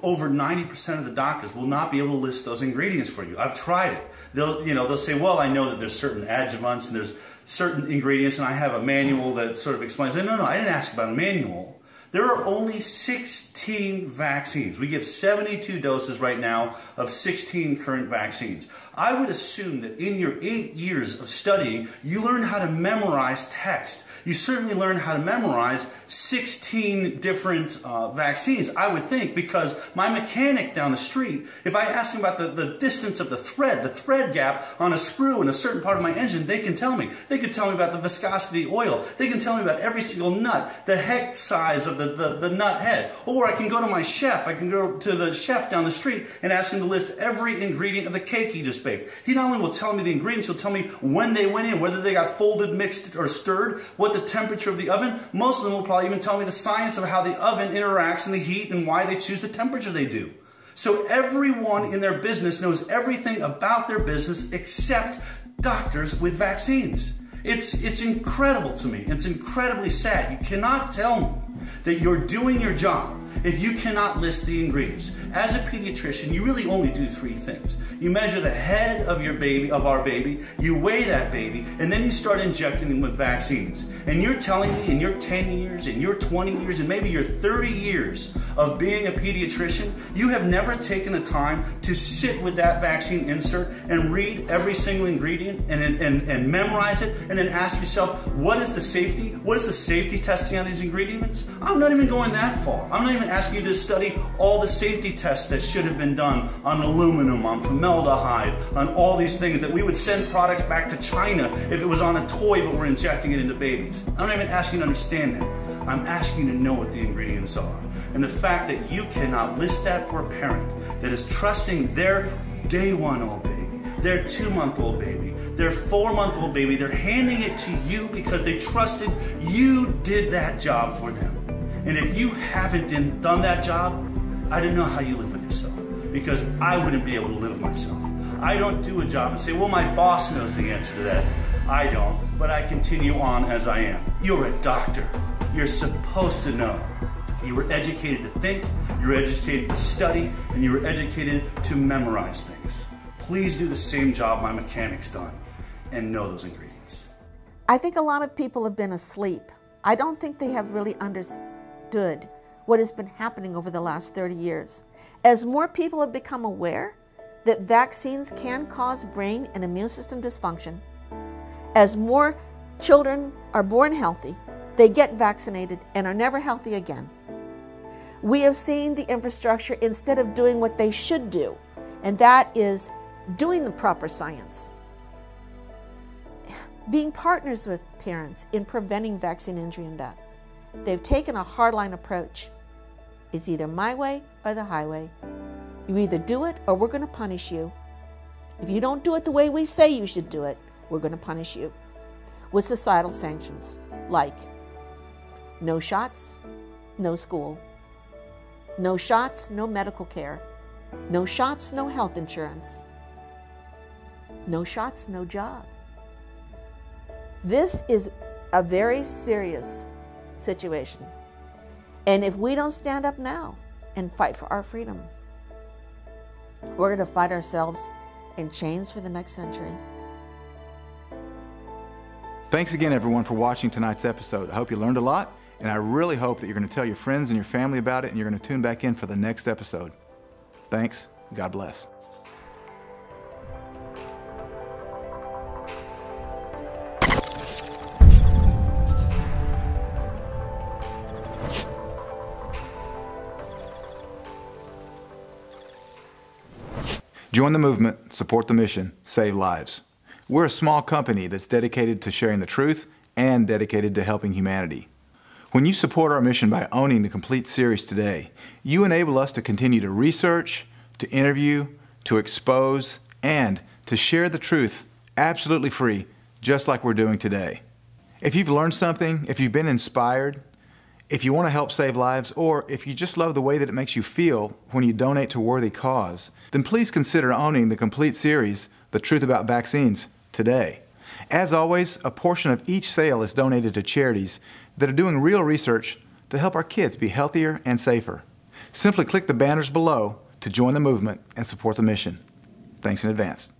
over 90% of the doctors will not be able to list those ingredients for you. I've tried it. They'll say, well, I know that there's certain adjuvants and there's certain ingredients and I have a manual that sort of explains. No, I didn't ask about a manual. There are only 16 vaccines. We give 72 doses right now of 16 current vaccines. I would assume that in your 8 years of studying, you learned how to memorize text. You certainly learned how to memorize 16 different vaccines, I would think, because my mechanic down the street, if I ask him about the distance of the thread gap on a screw in a certain part of my engine, they can tell me. They could tell me about the viscosity of the oil. They can tell me about every single nut, the hex size of the nut head. Or I can go to my chef. I can go to the chef down the street and ask him to list every ingredient of the cake he just baked. He not only will tell me the ingredients, he'll tell me when they went in, whether they got folded, mixed, or stirred, what the temperature of the oven. Most of them will probably even tell me the science of how the oven interacts in the heat and why they choose the temperature they do. So everyone in their business knows everything about their business except doctors with vaccines. It's incredible to me. It's incredibly sad. You cannot tell me that you're doing your job if you cannot list the ingredients. As a pediatrician, you really only do 3 things. You measure the head of your baby, of our baby, you weigh that baby, and then you start injecting them with vaccines. And you're telling me in your 10 years, in your 20 years, and maybe your 30 years of being a pediatrician, you have never taken the time to sit with that vaccine insert and read every single ingredient and memorize it, and then ask yourself, what is the safety? What is the safety testing on these ingredients? I'm not even going that far. I'm not even asking you to study all the safety tests that should have been done on aluminum, on formaldehyde, on all these things that we would send products back to China if it was on a toy but we're injecting it into babies. I'm not even asking you to understand that. I'm asking you to know what the ingredients are. And the fact that you cannot list that for a parent that is trusting their day 1-old baby, their 2-month-old baby, their 4-month-old baby, they're handing it to you because they trusted you did that job for them. And if you haven't done that job, I don't know how you live with yourself, because I wouldn't be able to live with myself. I don't do a job and say, well, my boss knows the answer to that. I don't, but I continue on as I am. You're a doctor. You're supposed to know. You were educated to think, you were educated to study, and you were educated to memorize things. Please do the same job my mechanic's done and know those ingredients. I think a lot of people have been asleep. I don't think they have really understood what has been happening over the last 30 years. As more people have become aware that vaccines can cause brain and immune system dysfunction, as more children are born healthy, they get vaccinated and are never healthy again. We have seen the infrastructure, instead of doing what they should do, and that is doing the proper science, being partners with parents in preventing vaccine injury and death. They've taken a hardline approach. It's either my way or the highway. You either do it or we're going to punish you. If you don't do it the way we say you should do it, we're going to punish you with societal sanctions like no shots, no school, no shots, no medical care, no shots, no health insurance, no shots, no job. This is a very serious situation. And if we don't stand up now and fight for our freedom, we're going to fight ourselves in chains for the next century. Thanks again, everyone, for watching tonight's episode. I hope you learned a lot, and I really hope that you're going to tell your friends and your family about it, and you're going to tune back in for the next episode. Thanks. God bless. Join the movement, support the mission, save lives. We're a small company that's dedicated to sharing the truth and dedicated to helping humanity. When you support our mission by owning the complete series today, you enable us to continue to research, to interview, to expose, and to share the truth absolutely free, just like we're doing today. If you've learned something, if you've been inspired, if you want to help save lives, or if you just love the way that it makes you feel when you donate to a worthy cause, then please consider owning the complete series, The Truth About Vaccines, today. As always, a portion of each sale is donated to charities that are doing real research to help our kids be healthier and safer. Simply click the banners below to join the movement and support the mission. Thanks in advance.